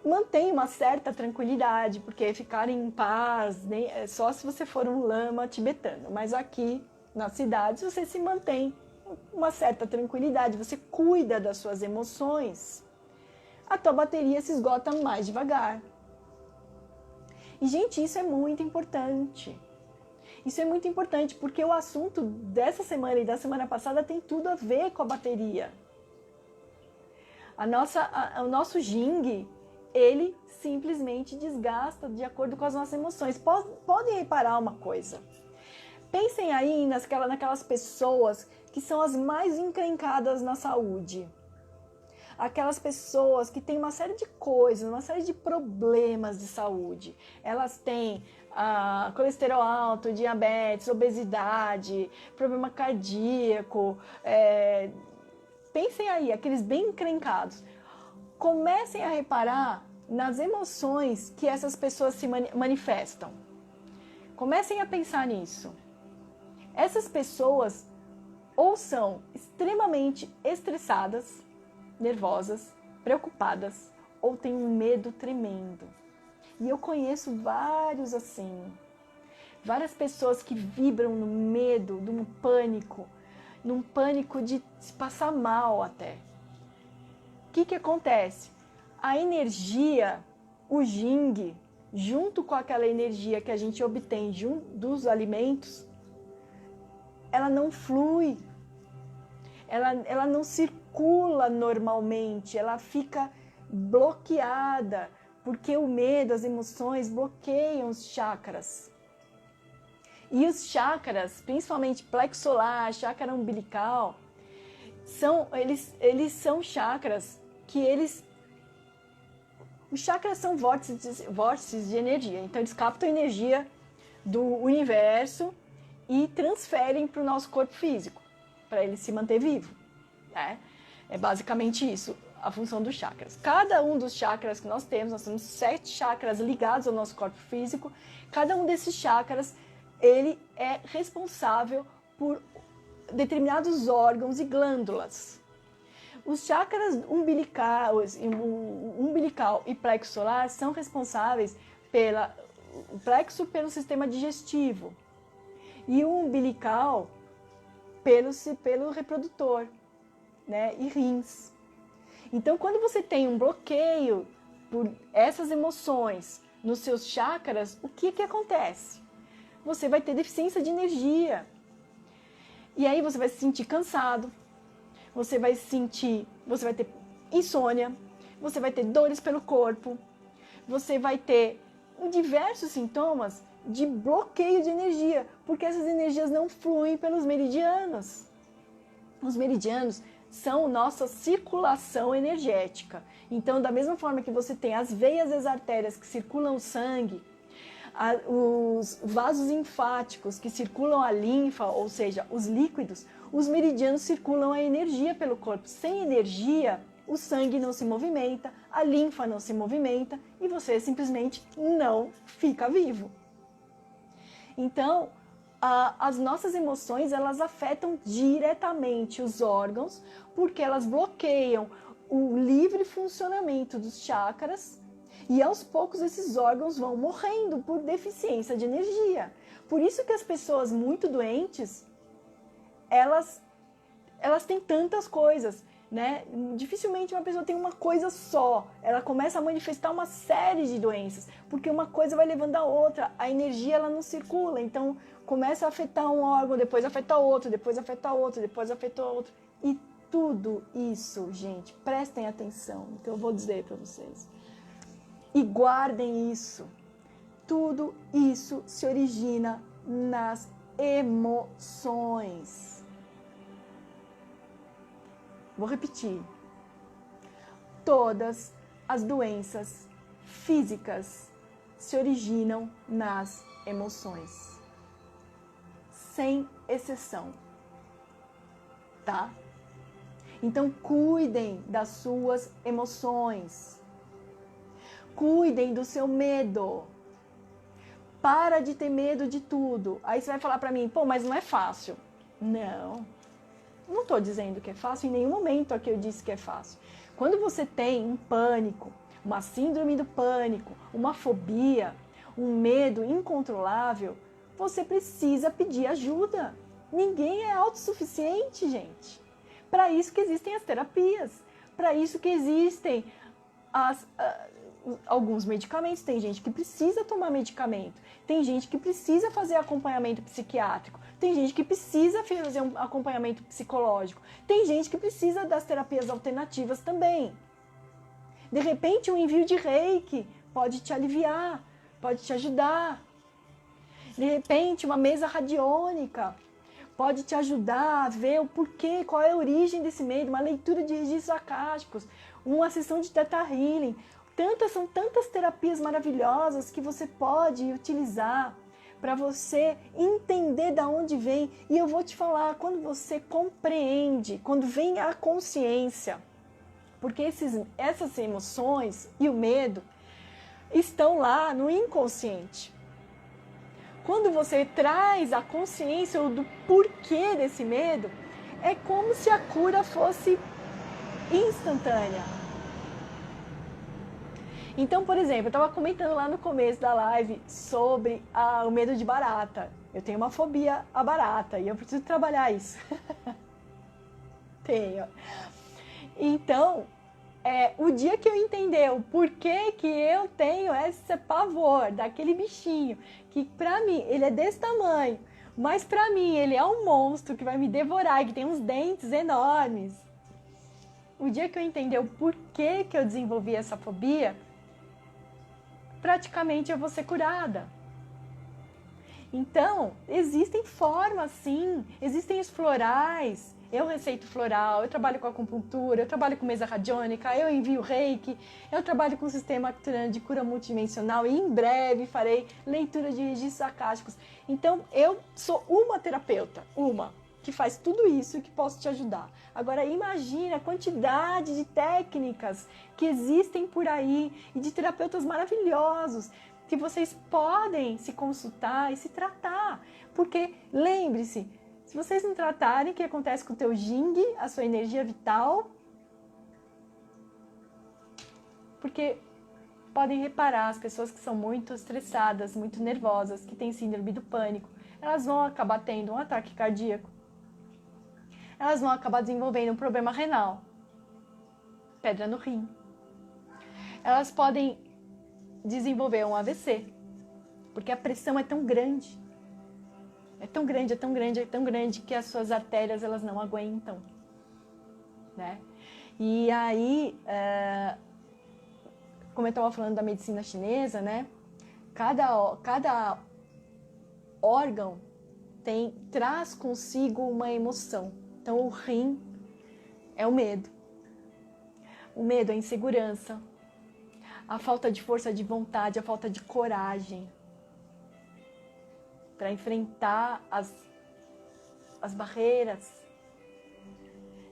mantém uma certa tranquilidade, porque ficar em paz é só se você for um lama tibetano, mas aqui nas cidades você se mantém uma certa tranquilidade, você cuida das suas emoções, a tua bateria se esgota mais devagar. E gente, isso é muito importante. Isso é muito importante porque o assunto dessa semana e da semana passada tem tudo a ver com a bateria. O nosso Jing, ele simplesmente desgasta de acordo com as nossas emoções. Podem reparar uma coisa. Pensem aí naquelas pessoas que são as mais encrencadas na saúde. Aquelas pessoas que têm uma série de coisas, uma série de problemas de saúde. Elas têm colesterol alto, diabetes, obesidade, problema cardíaco. Pensem aí, aqueles bem encrencados. Comecem a reparar nas emoções que essas pessoas se manifestam. Comecem a pensar nisso. Essas pessoas ou são extremamente estressadas, nervosas, preocupadas, ou têm um medo tremendo. E eu conheço vários assim. Várias pessoas que vibram no medo, num pânico de se passar mal até. O que acontece? A energia, o Jing, junto com aquela energia que a gente obtém dos alimentos, ela não flui, ela não circula normalmente, ela fica bloqueada, porque o medo, as emoções bloqueiam os chakras. E os chakras, principalmente plexo solar, chakra umbilical, eles são chakras que os chakras são vórtices de energia, então eles captam energia do universo e transferem para o nosso corpo físico, para ele se manter vivo. Né? É basicamente isso, a função dos chakras. Cada um dos chakras que nós temos 7 chakras ligados ao nosso corpo físico, cada um desses chakras, ele é responsável por determinados órgãos e glândulas. Os chakras umbilical e plexo solar são responsáveis o plexo pelo sistema digestivo e o umbilical pelo reprodutor, né, e rins. Então, quando você tem um bloqueio por essas emoções nos seus chakras, o que acontece? Você vai ter deficiência de energia. E aí você vai se sentir cansado, você vai ter insônia, você vai ter dores pelo corpo, você vai ter diversos sintomas de bloqueio de energia, porque essas energias não fluem pelos meridianos. Os meridianos são nossa circulação energética. Então, da mesma forma que você tem as veias e as artérias que circulam o sangue, os vasos linfáticos que circulam a linfa, ou seja, os líquidos, os meridianos circulam a energia pelo corpo. Sem energia, o sangue não se movimenta, a linfa não se movimenta e você simplesmente não fica vivo. Então, as nossas emoções, elas afetam diretamente os órgãos, porque elas bloqueiam o livre funcionamento dos chakras e aos poucos esses órgãos vão morrendo por deficiência de energia. Por isso que as pessoas muito doentes, elas têm tantas coisas, né? Dificilmente uma pessoa tem uma coisa só, ela começa a manifestar uma série de doenças, porque uma coisa vai levando a outra, a energia ela não circula, então começa a afetar um órgão, depois afeta outro, depois afeta outro, depois afeta outro, e tudo isso, gente, prestem atenção no que eu vou dizer para vocês, e guardem isso, tudo isso se origina nas emoções. Vou repetir. Todas as doenças físicas se originam nas emoções. Sem exceção. Tá? Então, cuidem das suas emoções. Cuidem do seu medo. Para de ter medo de tudo. Aí você vai falar pra mim, pô, mas não é fácil. Não estou dizendo que é fácil, em nenhum momento aqui eu disse que é fácil. Quando você tem um pânico, uma síndrome do pânico, uma fobia, um medo incontrolável, você precisa pedir ajuda. Ninguém é autossuficiente, gente. Para isso que existem as terapias, para isso que existem alguns medicamentos. Tem gente que precisa tomar medicamento, tem gente que precisa fazer acompanhamento psiquiátrico, tem gente que precisa fazer um acompanhamento psicológico, tem gente que precisa das terapias alternativas também. De repente, um envio de Reiki pode te aliviar, pode te ajudar. De repente, uma mesa radiônica pode te ajudar a ver o porquê, qual é a origem desse medo, uma leitura de registros acásticos, uma sessão de Theta Healing. São tantas terapias maravilhosas que você pode utilizar para você entender de onde vem. E eu vou te falar, quando você compreende, quando vem a consciência, porque essas emoções e o medo estão lá no inconsciente. Quando você traz a consciência do porquê desse medo, é como se a cura fosse instantânea. Então, por exemplo, eu estava comentando lá no começo da live sobre o medo de barata. Eu tenho uma fobia a barata e eu preciso trabalhar isso. Tenho. Então, o dia que eu entender o porquê que eu tenho esse pavor daquele bichinho, que pra mim ele é desse tamanho, mas pra mim ele é um monstro que vai me devorar, que tem uns dentes enormes. O dia que eu entender o porquê que eu desenvolvi essa fobia, praticamente eu vou ser curada. Então, existem formas sim, existem os florais, eu receito floral, eu trabalho com acupuntura, eu trabalho com mesa radiônica, eu envio reiki, eu trabalho com sistema arcturiano de cura multidimensional e em breve farei leitura de registros acásticos. Então, eu sou uma terapeuta, que faz tudo isso e que posso te ajudar. Agora, imagine a quantidade de técnicas que existem por aí e de terapeutas maravilhosos que vocês podem se consultar e se tratar. Porque, lembre-se, se vocês não tratarem, o que acontece com o teu Jing, a sua energia vital? Porque podem reparar, as pessoas que são muito estressadas, muito nervosas, que têm síndrome do pânico, elas vão acabar tendo um ataque cardíaco. Elas vão acabar desenvolvendo um problema renal, pedra no rim. Elas podem desenvolver um AVC, porque a pressão é tão grande. É tão grande, é tão grande, é tão grande que as suas artérias elas não aguentam, né? E aí, como eu estava falando da medicina chinesa, né? Cada órgão traz consigo uma emoção. Então o rim é o medo. O medo é a insegurança, a falta de força de vontade, a falta de coragem para enfrentar as barreiras,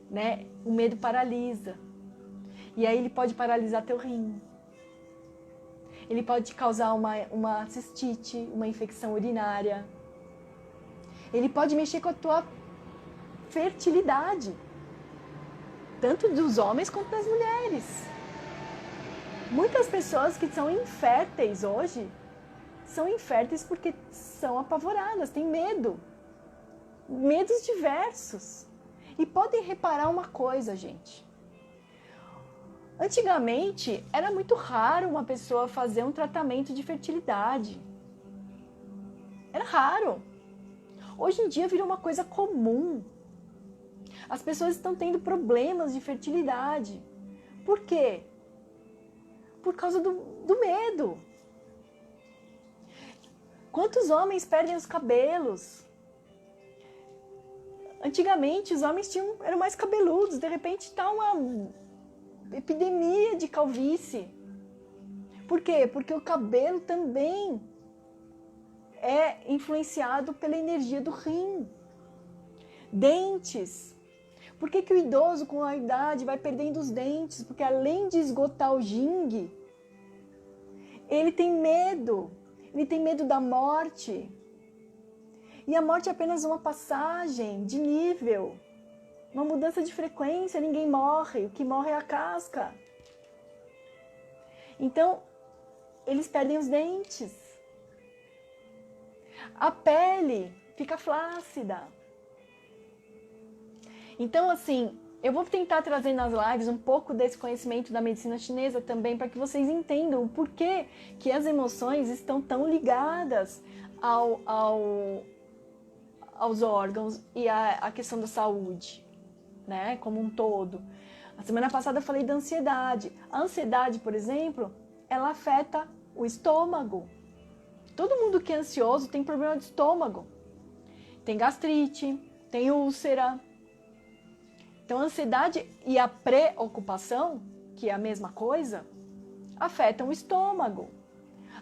né? O medo paralisa. E aí ele pode paralisar teu rim. Ele pode causar uma cistite, uma infecção urinária. Ele pode mexer com a tua fertilidade, tanto dos homens quanto das mulheres. Muitas pessoas que são inférteis hoje, são inférteis porque são apavoradas, têm medo. Medos diversos. E podem reparar uma coisa, gente. Antigamente, era muito raro uma pessoa fazer um tratamento de fertilidade. Era raro. Hoje em dia virou uma coisa comum. As pessoas estão tendo problemas de fertilidade. Por quê? Por causa do medo. Quantos homens perdem os cabelos? Antigamente os homens eram mais cabeludos, de repente está uma epidemia de calvície. Por quê? Porque o cabelo também é influenciado pela energia do rim. Dentes. Por que o idoso com a idade vai perdendo os dentes? Porque além de esgotar o yin, ele tem medo. Ele tem medo da morte. E a morte é apenas uma passagem de nível. Uma mudança de frequência, ninguém morre. O que morre é a casca. Então, eles perdem os dentes. A pele fica flácida. Então, assim, eu vou tentar trazer nas lives um pouco desse conhecimento da medicina chinesa também, para que vocês entendam o porquê que as emoções estão tão ligadas aos órgãos e à questão da saúde, né, como um todo. A semana passada eu falei da ansiedade. A ansiedade, por exemplo, ela afeta o estômago. Todo mundo que é ansioso tem problema de estômago. Tem gastrite, tem úlcera. Então, a ansiedade e a preocupação, que é a mesma coisa, afetam o estômago.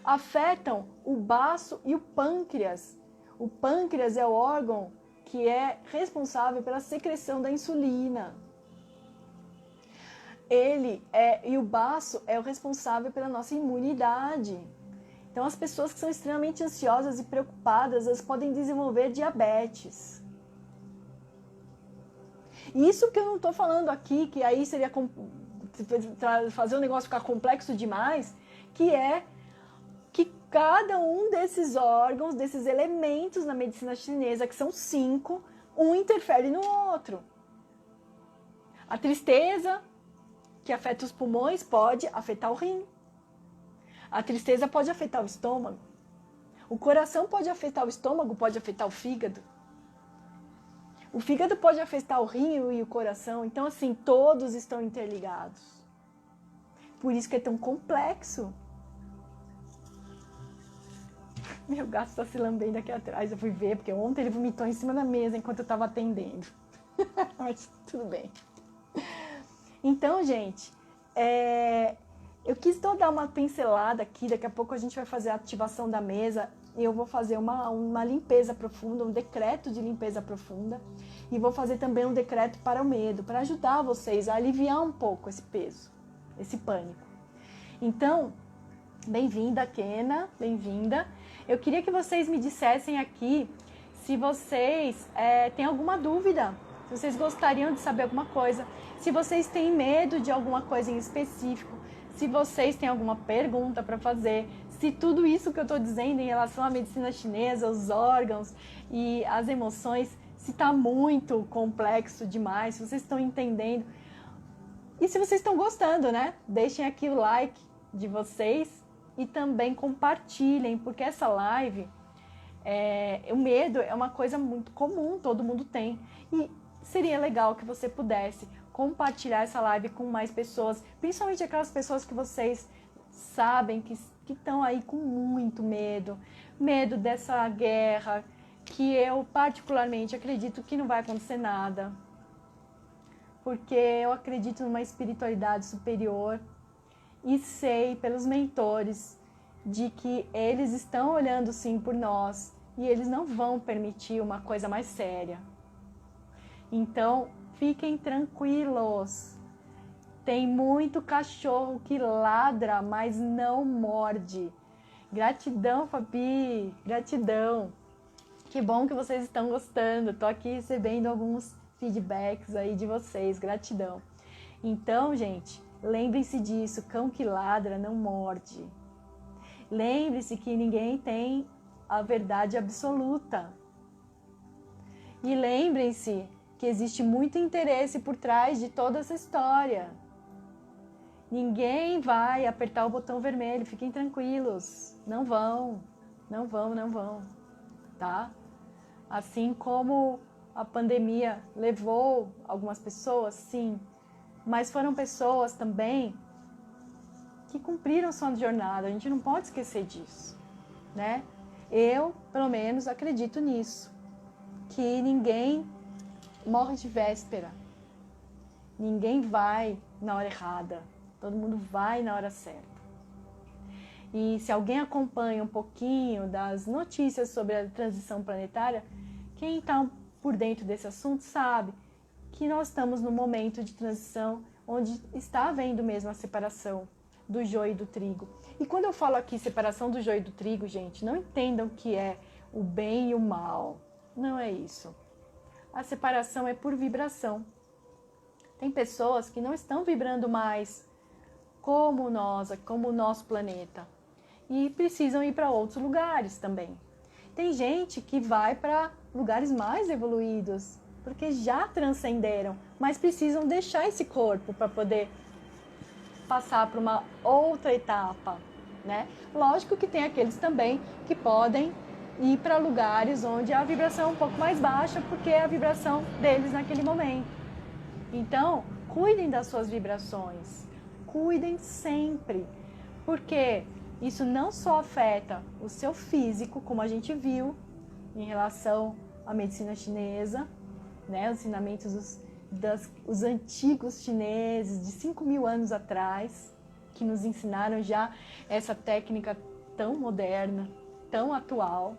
Afetam o baço e o pâncreas. O pâncreas é o órgão que é responsável pela secreção da insulina. E o baço é o responsável pela nossa imunidade. Então, as pessoas que são extremamente ansiosas e preocupadas, elas podem desenvolver diabetes. Isso que eu não estou falando aqui, que aí seria fazer o negócio ficar complexo demais, que é que cada um desses órgãos, desses elementos na medicina chinesa, que são 5, um interfere no outro. A tristeza, que afeta os pulmões, pode afetar o rim. A tristeza pode afetar o estômago. O coração pode afetar o estômago, pode afetar o fígado. O fígado pode afetar o rim e o coração. Então, assim, todos estão interligados. Por isso que é tão complexo. Meu gato está se lambendo aqui atrás. Eu fui ver, porque ontem ele vomitou em cima da mesa enquanto eu estava atendendo. Mas tudo bem. Então, gente, eu quis dar uma pincelada aqui. Daqui a pouco a gente vai fazer a ativação da mesa. E eu vou fazer uma limpeza profunda, um decreto de limpeza profunda. E vou fazer também um decreto para o medo, para ajudar vocês a aliviar um pouco esse peso, esse pânico. Então, bem-vinda, Kena, bem-vinda. Eu queria que vocês me dissessem aqui se vocês têm alguma dúvida, se vocês gostariam de saber alguma coisa, se vocês têm medo de alguma coisa em específico, se vocês têm alguma pergunta para fazer, se tudo isso que eu estou dizendo em relação à medicina chinesa, os órgãos e as emoções, se está muito complexo demais, se vocês estão entendendo. E se vocês estão gostando, né? Deixem aqui o like de vocês e também compartilhem, porque essa live, o medo é uma coisa muito comum, todo mundo tem. E seria legal que você pudesse compartilhar essa live com mais pessoas, principalmente aquelas pessoas que vocês sabem que que estão aí com muito medo, medo dessa guerra, que eu particularmente acredito que não vai acontecer nada, porque eu acredito numa espiritualidade superior e sei pelos mentores de que eles estão olhando sim por nós e eles não vão permitir uma coisa mais séria. Então, fiquem tranquilos. Tem muito cachorro que ladra, mas não morde. Gratidão, Fabi, gratidão. Que bom que vocês estão gostando. Tô aqui recebendo alguns feedbacks aí de vocês, gratidão. Então, gente, lembrem-se disso, cão que ladra não morde. Lembre-se que ninguém tem a verdade absoluta. E lembrem-se que existe muito interesse por trás de toda essa história. Ninguém vai apertar o botão vermelho, fiquem tranquilos. Não vão, tá? Assim como a pandemia levou algumas pessoas, sim, mas foram pessoas também que cumpriram sua jornada, a gente não pode esquecer disso, né? Eu, pelo menos, acredito nisso, que ninguém morre de véspera, ninguém vai na hora errada, todo mundo vai na hora certa. E se alguém acompanha um pouquinho das notícias sobre a transição planetária, quem está por dentro desse assunto sabe que nós estamos num momento de transição onde está havendo mesmo a separação do joio e do trigo. E quando eu falo aqui separação do joio e do trigo, gente, não entendam que é o bem e o mal. Não é isso. A separação é por vibração. Tem pessoas que não estão vibrando mais como nós, como o nosso planeta. E precisam ir para outros lugares também. Tem gente que vai para lugares mais evoluídos, porque já transcenderam, mas precisam deixar esse corpo para poder passar para uma outra etapa, né? Lógico que tem aqueles também que podem ir para lugares onde a vibração é um pouco mais baixa, porque é a vibração deles naquele momento. Então, cuidem das suas vibrações, cuidem sempre, porque isso não só afeta o seu físico, como a gente viu em relação à medicina chinesa, né, os ensinamentos os antigos chineses de 5.000 anos atrás, que nos ensinaram já essa técnica tão moderna, tão atual.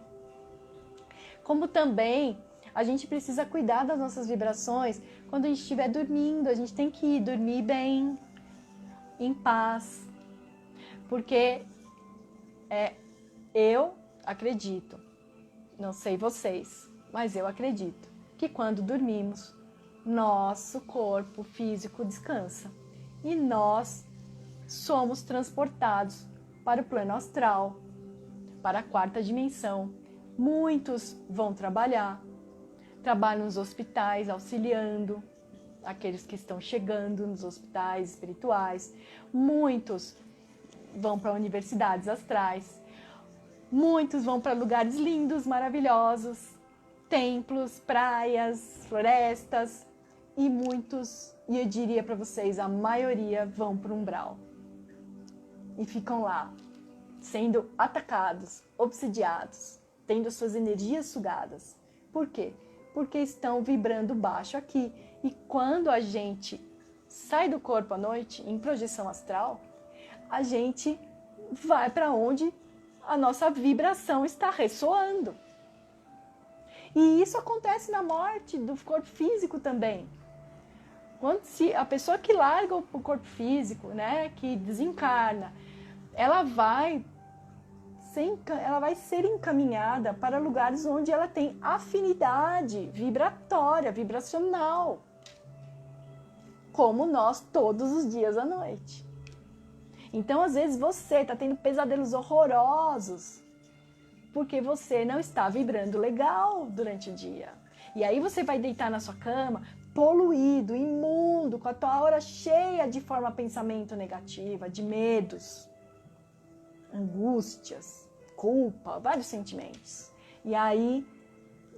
Como também a gente precisa cuidar das nossas vibrações quando a gente estiver dormindo, a gente tem que dormir bem, em paz, porque eu acredito, não sei vocês, mas eu acredito que quando dormimos, nosso corpo físico descansa e nós somos transportados para o plano astral, para a quarta dimensão. Muitos vão trabalham nos hospitais auxiliando aqueles que estão chegando nos hospitais espirituais. Muitos vão para universidades astrais. Muitos vão para lugares lindos, maravilhosos, templos, praias, florestas. E muitos, e eu diria para vocês, a maioria vão para o umbral. E ficam lá, sendo atacados, obsidiados, tendo suas energias sugadas. Por quê? Porque estão vibrando baixo aqui. E quando a gente sai do corpo à noite, em projeção astral, a gente vai para onde a nossa vibração está ressoando. E isso acontece na morte do corpo físico também. Se a pessoa que larga o corpo físico, né, que desencarna, ela vai ser encaminhada para lugares onde ela tem afinidade vibratória, vibracional, como nós todos os dias à noite. Então, às vezes, você está tendo pesadelos horrorosos porque você não está vibrando legal durante o dia. E aí você vai deitar na sua cama poluído, imundo, com a tua aura cheia de forma pensamento negativa, de medos, angústias, culpa, vários sentimentos. E aí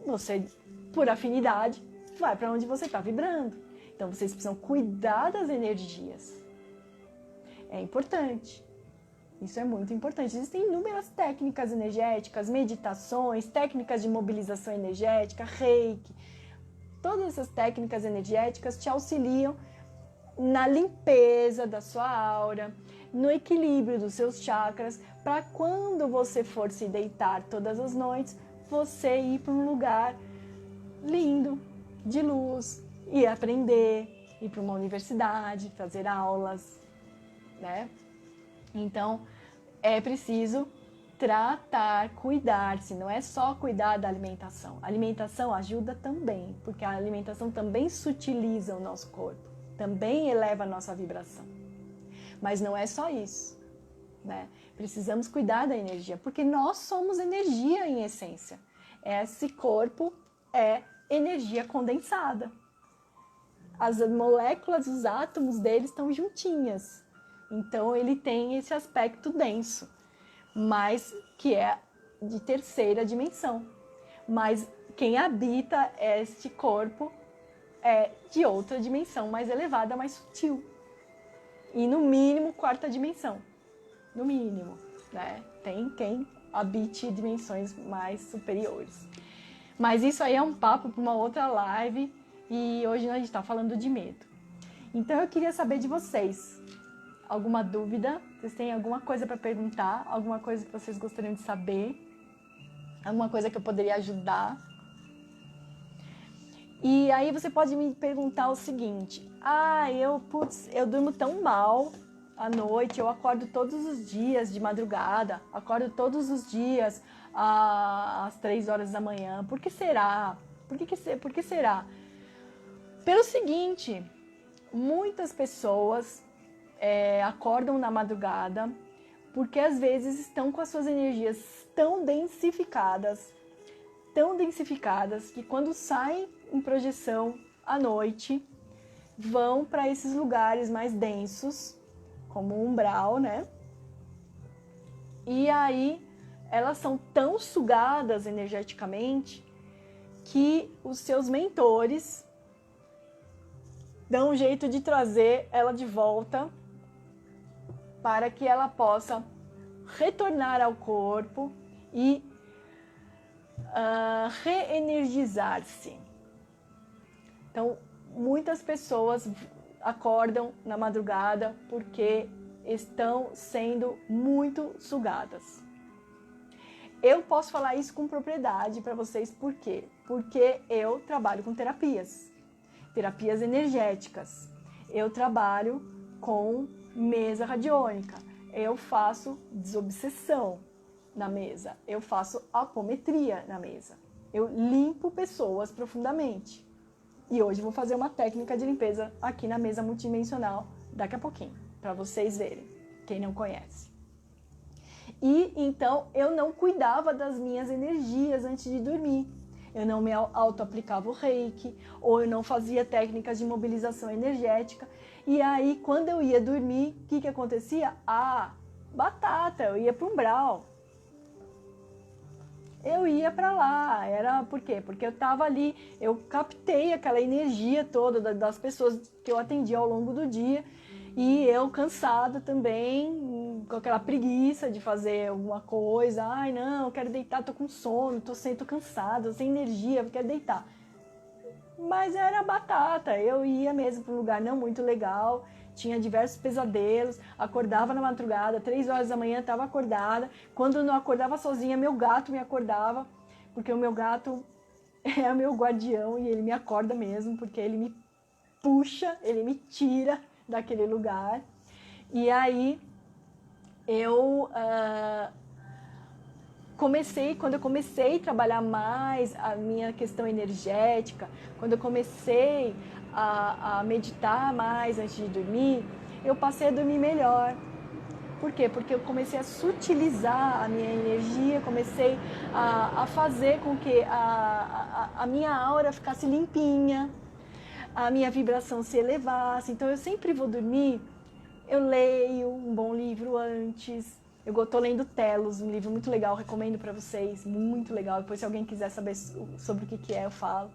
você, por afinidade, vai para onde você está vibrando. Então vocês precisam cuidar das energias. É importante. Isso é muito importante. Existem inúmeras técnicas energéticas, meditações, técnicas de mobilização energética, reiki. Todas essas técnicas energéticas te auxiliam na limpeza da sua aura, no equilíbrio dos seus chakras, para quando você for se deitar todas as noites, você ir para um lugar lindo, de luz, e aprender, ir para uma universidade, fazer aulas, né? Então, é preciso tratar, cuidar-se, não é só cuidar da alimentação. A alimentação ajuda também, porque a alimentação também sutiliza o nosso corpo, também eleva a nossa vibração. Mas não é só isso, né? Precisamos cuidar da energia, porque nós somos energia em essência. Esse corpo é energia condensada. As moléculas, os átomos dele estão juntinhas. Então ele tem esse aspecto denso, mas que é de terceira dimensão. Mas quem habita este corpo é de outra dimensão, mais elevada, mais sutil. E no mínimo quarta dimensão. No mínimo, né? Tem quem habite dimensões mais superiores. Mas isso aí é um papo para uma outra live e hoje a gente está falando de medo. Então eu queria saber de vocês. Alguma dúvida? Vocês têm alguma coisa para perguntar? Alguma coisa que vocês gostariam de saber? Alguma coisa que eu poderia ajudar? E aí você pode me perguntar o seguinte: eu durmo tão mal à noite, eu acordo todos os dias de madrugada, acordo todos os dias às 3 horas da manhã. Por que será? Por que será? Pelo seguinte, muitas pessoas acordam na madrugada porque às vezes estão com as suas energias tão densificadas que quando saem em projeção à noite vão para esses lugares mais densos, como o umbral, né? E aí elas são tão sugadas energeticamente que os seus mentores dão um jeito de trazer ela de volta para que ela possa retornar ao corpo e reenergizar-se. Então, muitas pessoas acordam na madrugada porque estão sendo muito sugadas. Eu posso falar isso com propriedade para vocês, por quê? Porque eu trabalho com terapias energéticas. Eu trabalho com mesa radiônica. Eu faço desobsessão na mesa. Eu faço apometria na mesa. Eu limpo pessoas profundamente. E hoje vou fazer uma técnica de limpeza aqui na mesa multidimensional daqui a pouquinho, para vocês verem, quem não conhece. E então eu não cuidava das minhas energias antes de dormir. Eu não me auto-aplicava o reiki, ou eu não fazia técnicas de mobilização energética. E aí, quando eu ia dormir, o que acontecia? Batata, eu ia para o umbral. Eu ia para lá. Por quê? Porque eu estava ali, eu captei aquela energia toda das pessoas que eu atendia ao longo do dia. E eu cansada também, com aquela preguiça de fazer alguma coisa. Não, eu quero deitar, tô com sono, tô cansada, sem energia, eu quero deitar. Mas era batata, eu ia mesmo para um lugar não muito legal, tinha diversos pesadelos, acordava na madrugada, 3 horas da manhã estava acordada. Quando eu não acordava sozinha, meu gato me acordava, porque o meu gato é o meu guardião e ele me acorda mesmo, porque ele me puxa, ele me tira daquele lugar. E aí eu quando eu comecei a trabalhar mais a minha questão energética, quando eu comecei a meditar mais antes de dormir, eu passei a dormir melhor. Por quê? Porque eu comecei a sutilizar a minha energia, comecei a fazer com que a minha aura ficasse limpinha, a minha vibração se elevasse. Então eu sempre vou dormir, eu leio um bom livro antes. Eu estou lendo Telos, um livro muito legal, recomendo para vocês, muito legal. Depois, se alguém quiser saber sobre o que é, eu falo.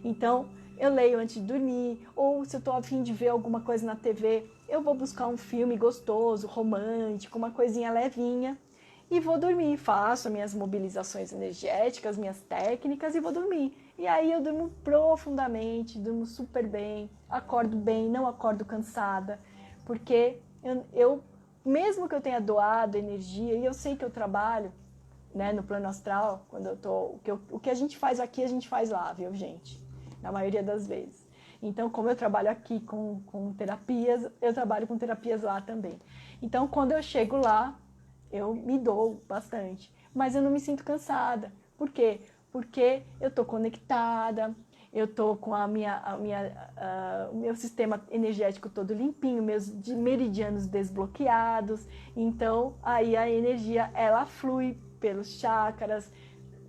Então, eu leio antes de dormir, ou se eu tô a fim de ver alguma coisa na TV, eu vou buscar um filme gostoso, romântico, uma coisinha levinha, e vou dormir, faço minhas mobilizações energéticas, minhas técnicas e vou dormir. E aí eu durmo profundamente, durmo super bem, acordo bem, não acordo cansada, porque mesmo que eu tenha doado energia, e eu sei que eu trabalho, né, no plano astral, quando eu tô, o que a gente faz aqui, a gente faz lá, viu, gente? Na maioria das vezes. Então, como eu trabalho aqui com terapias, eu trabalho com terapias lá também. Então, quando eu chego lá, eu me dou bastante, mas eu não me sinto cansada. Por quê? Porque eu tô conectada, eu tô com o meu sistema energético todo limpinho, meus meridianos desbloqueados. Então, aí a energia, ela flui pelos chakras,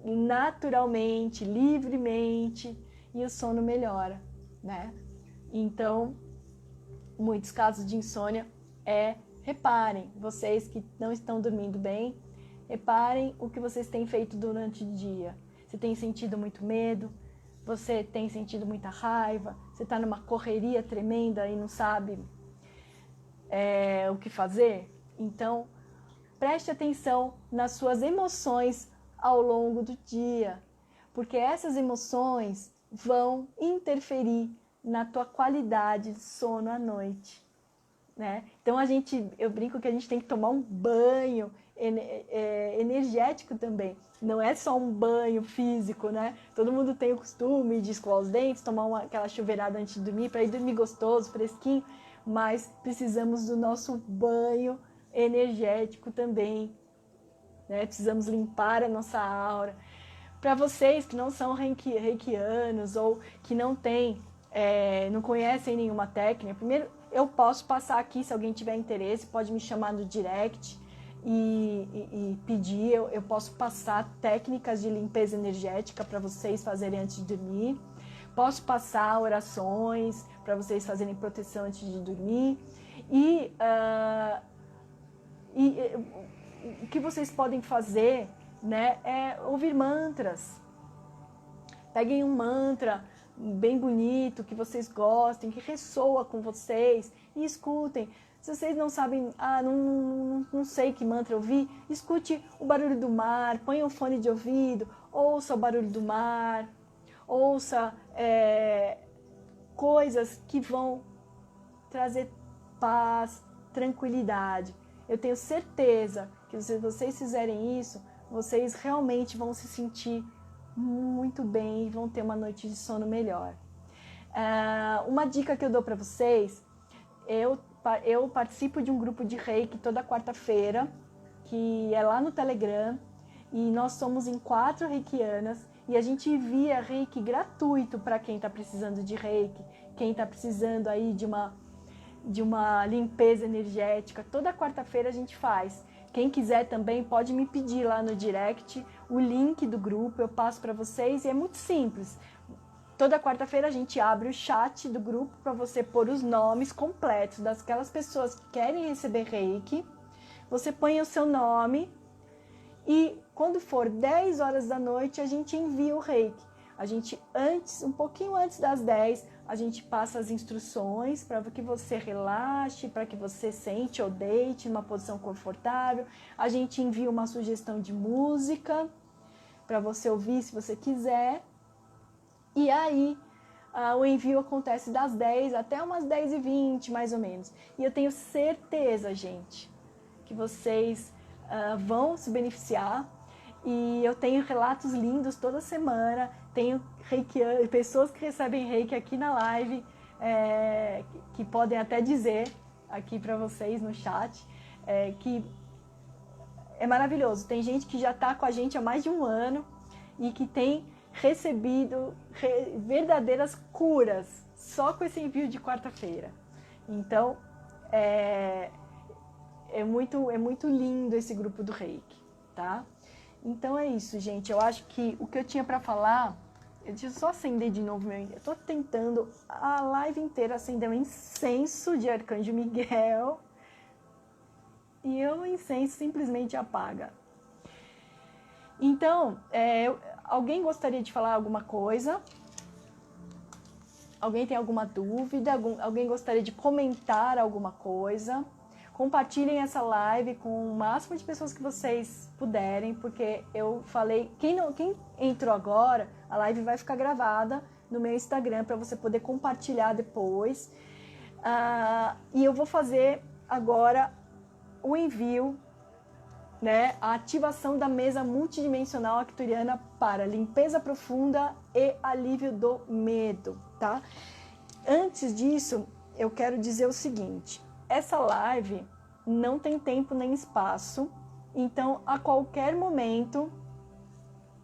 naturalmente, livremente, e o sono melhora, né? Então, muitos casos de insônia reparem, vocês que não estão dormindo bem, reparem o que vocês têm feito durante o dia. Você tem sentido muito medo? Você tem sentido muita raiva? Você está numa correria tremenda e não sabe o que fazer? Então, preste atenção nas suas emoções ao longo do dia, porque essas emoções vão interferir na tua qualidade de sono à noite, né? Então eu brinco que a gente tem que tomar um banho energético também. Não é só um banho físico, né? Todo mundo tem o costume de escovar os dentes, tomar aquela chuveirada antes de dormir, para ir dormir gostoso, fresquinho, mas precisamos do nosso banho energético também, né? Precisamos limpar a nossa aura. Para vocês que não são reikianos ou que não conhecem nenhuma técnica, primeiro eu posso passar aqui, se alguém tiver interesse, pode me chamar no direct e pedir, eu posso passar técnicas de limpeza energética para vocês fazerem antes de dormir, posso passar orações para vocês fazerem proteção antes de dormir o que vocês podem fazer, né, é ouvir mantras. Peguem um mantra bem bonito, que vocês gostem, que ressoa com vocês e escutem. Se vocês não sabem, não sei que mantra ouvir, escute o barulho do mar, ponha um fone de ouvido, ouça o barulho do mar, ouça coisas que vão trazer paz, tranquilidade. Eu tenho certeza que se vocês fizerem isso, vocês realmente vão se sentir muito bem e vão ter uma noite de sono melhor. Uma dica que eu dou para vocês, eu participo de um grupo de Reiki toda quarta-feira, que é lá no Telegram, e nós somos em 4 reikianas, e a gente envia Reiki gratuito para quem está precisando de Reiki, quem está precisando aí de uma limpeza energética. Toda quarta-feira a gente faz. Quem quiser também pode me pedir lá no direct o link do grupo, eu passo para vocês e é muito simples. Toda quarta-feira a gente abre o chat do grupo para você pôr os nomes completos daquelas pessoas que querem receber Reiki. Você põe o seu nome e quando for 10 horas da noite a gente envia o Reiki. A gente um pouquinho antes das 10, a gente passa as instruções para que você relaxe, para que você sente ou deite numa posição confortável. A gente envia uma sugestão de música para você ouvir se você quiser. E aí o envio acontece das 10 até umas 10h20, mais ou menos. E eu tenho certeza, gente, que vocês vão se beneficiar. E eu tenho relatos lindos toda semana. Tenho pessoas que recebem Reiki aqui na live, que podem até dizer aqui para vocês no chat, que é maravilhoso. Tem gente que já está com a gente há mais de um ano e que tem recebido verdadeiras curas só com esse envio de quarta-feira. Então, é muito lindo esse grupo do Reiki, tá? Então é isso, gente. Eu acho que o que eu tinha para falar... Deixa eu só acender de novo meu... Eu tô tentando a live inteira acender um incenso de Arcanjo Miguel e o incenso simplesmente apaga. Então, alguém gostaria de falar alguma coisa? Alguém tem alguma dúvida? Alguém gostaria de comentar alguma coisa? Compartilhem essa live com o máximo de pessoas que vocês puderem, porque eu falei, quem entrou agora, a live vai ficar gravada no meu Instagram para você poder compartilhar depois. E eu vou fazer agora o envio, né, a ativação da mesa multidimensional arcturiana para limpeza profunda e alívio do medo, tá? Antes disso, eu quero dizer o seguinte: essa live não tem tempo nem espaço, então a qualquer momento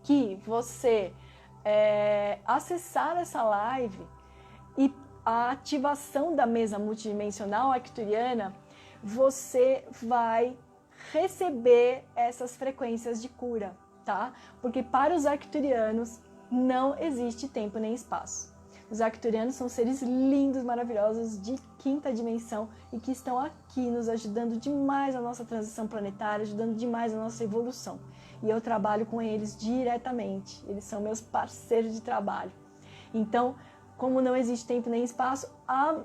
que você acessar essa live e a ativação da mesa multidimensional arcturiana, você vai receber essas frequências de cura, tá? Porque para os arcturianos não existe tempo nem espaço. Os arcturianos são seres lindos, maravilhosos, de quinta dimensão e que estão aqui nos ajudando demais na nossa transição planetária, ajudando demais na nossa evolução. E eu trabalho com eles diretamente, eles são meus parceiros de trabalho. Então, como não existe tempo nem espaço, a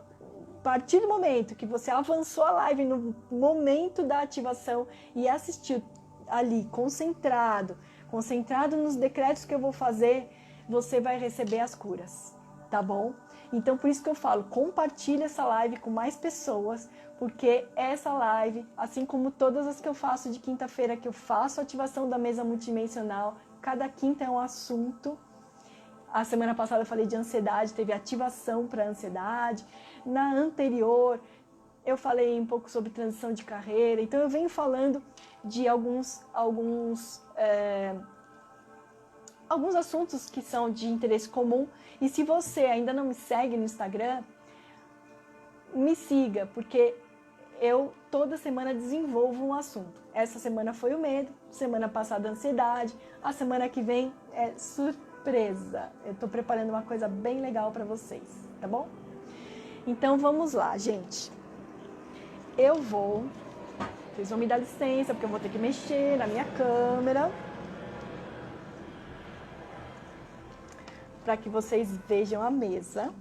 partir do momento que você avançou a live no momento da ativação e assistiu ali, concentrado nos decretos que eu vou fazer, você vai receber as curas, tá bom? Então, por isso que eu falo, compartilhe essa live com mais pessoas, porque essa live, assim como todas as que eu faço de quinta-feira, que eu faço a ativação da mesa multidimensional, cada quinta é um assunto. A semana passada eu falei de ansiedade, teve ativação para ansiedade. Na anterior, eu falei um pouco sobre transição de carreira. Então, eu venho falando de alguns assuntos que são de interesse comum. E se você ainda não me segue no Instagram, me siga, porque eu toda semana desenvolvo um assunto. Essa semana foi o medo, semana passada a ansiedade, a semana que vem é surpresa. Eu tô preparando uma coisa bem legal para vocês, tá bom? Então vamos lá, gente. Vocês vão me dar licença, porque eu vou ter que mexer na minha câmera, para que vocês vejam a mesa.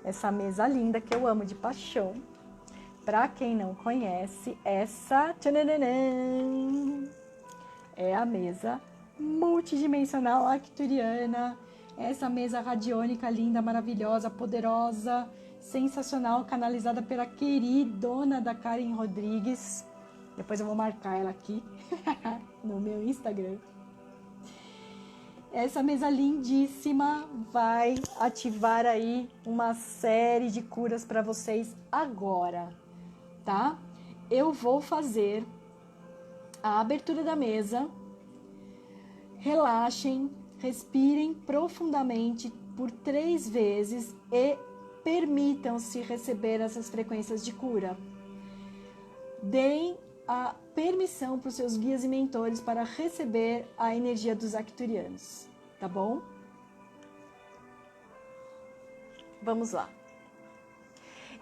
Essa mesa linda que eu amo de paixão. Para quem não conhece, essa é a mesa multidimensional arcturiana. Essa mesa radiônica linda, maravilhosa, poderosa, sensacional, canalizada pela queridona da Karen Rodrigues. Depois eu vou marcar ela aqui no meu Instagram. Essa mesa lindíssima vai ativar aí uma série de curas para vocês agora, tá? Eu vou fazer a abertura da mesa. Relaxem, respirem profundamente por 3 vezes e permitam-se receber essas frequências de cura. Deem a permissão para os seus guias e mentores para receber a energia dos arcturianos, tá bom? Vamos lá.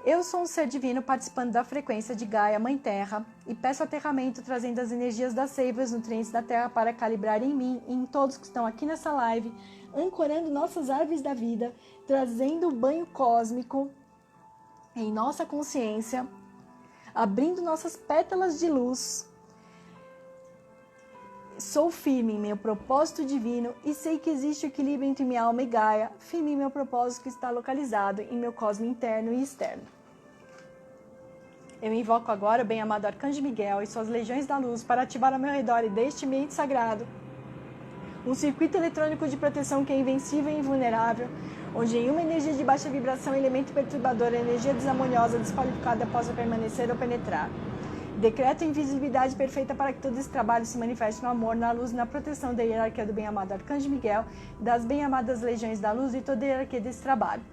Eu sou um ser divino participando da frequência de Gaia, Mãe Terra, e peço aterramento trazendo as energias das seivas, nutrientes da Terra para calibrar em mim e em todos que estão aqui nessa live, ancorando nossas árvores da vida, trazendo o banho cósmico em nossa consciência, abrindo nossas pétalas de luz. Sou firme em meu propósito divino e sei que existe equilíbrio entre minha alma e Gaia, firme em meu propósito que está localizado em meu cosmo interno e externo. Eu invoco agora o bem-amado Arcanjo Miguel e suas legiões da luz para ativar ao meu redor e deste ambiente sagrado um circuito eletrônico de proteção que é invencível e invulnerável, onde em uma energia de baixa vibração, elemento perturbador, energia desarmoniosa, desqualificada possa permanecer ou penetrar. Decreto invisibilidade perfeita para que todo esse trabalho se manifeste no amor, na luz e na proteção da hierarquia do bem-amado Arcanjo Miguel, das bem-amadas legiões da luz e toda a hierarquia desse trabalho.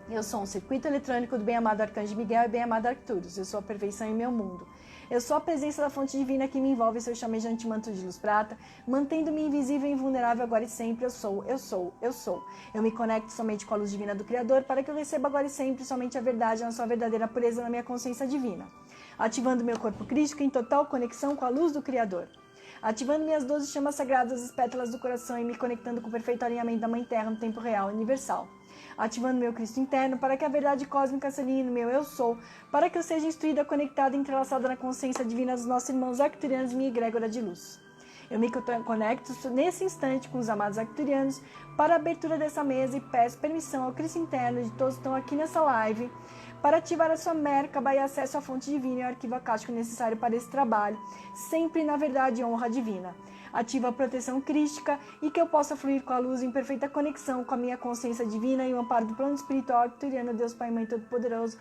Eu sou um circuito eletrônico do bem-amado Arcanjo Miguel e bem-amado Arcturus. Eu sou a perfeição em meu mundo. Eu sou a presença da fonte divina que me envolve seu chamejante manto de luz prata, mantendo-me invisível e invulnerável agora e sempre. Eu sou. Eu me conecto somente com a luz divina do Criador para que eu receba agora e sempre somente a verdade na sua verdadeira pureza na minha consciência divina. Ativando meu corpo crístico em total conexão com a luz do Criador. Ativando minhas 12 chamas sagradas, as pétalas do coração e me conectando com o perfeito alinhamento da Mãe Terra no tempo real universal. ativando meu Cristo interno, para que a verdade cósmica se alinhe no meu eu sou, para que eu seja instruída, conectada e entrelaçada na consciência divina dos nossos irmãos arcturianos e minha egrégora de luz. Eu me conecto nesse instante com os amados arcturianos para a abertura dessa mesa e peço permissão ao Cristo interno de todos que estão aqui nessa live para ativar a sua Merkaba e acesso à fonte divina e ao arquivo acástico necessário para esse trabalho, sempre na verdade e honra divina. Ativa a proteção crística e que eu possa fluir com a luz em perfeita conexão com a minha consciência divina e o amparo do plano espiritual arcturiano, Deus Pai, Mãe Todo-Poderoso.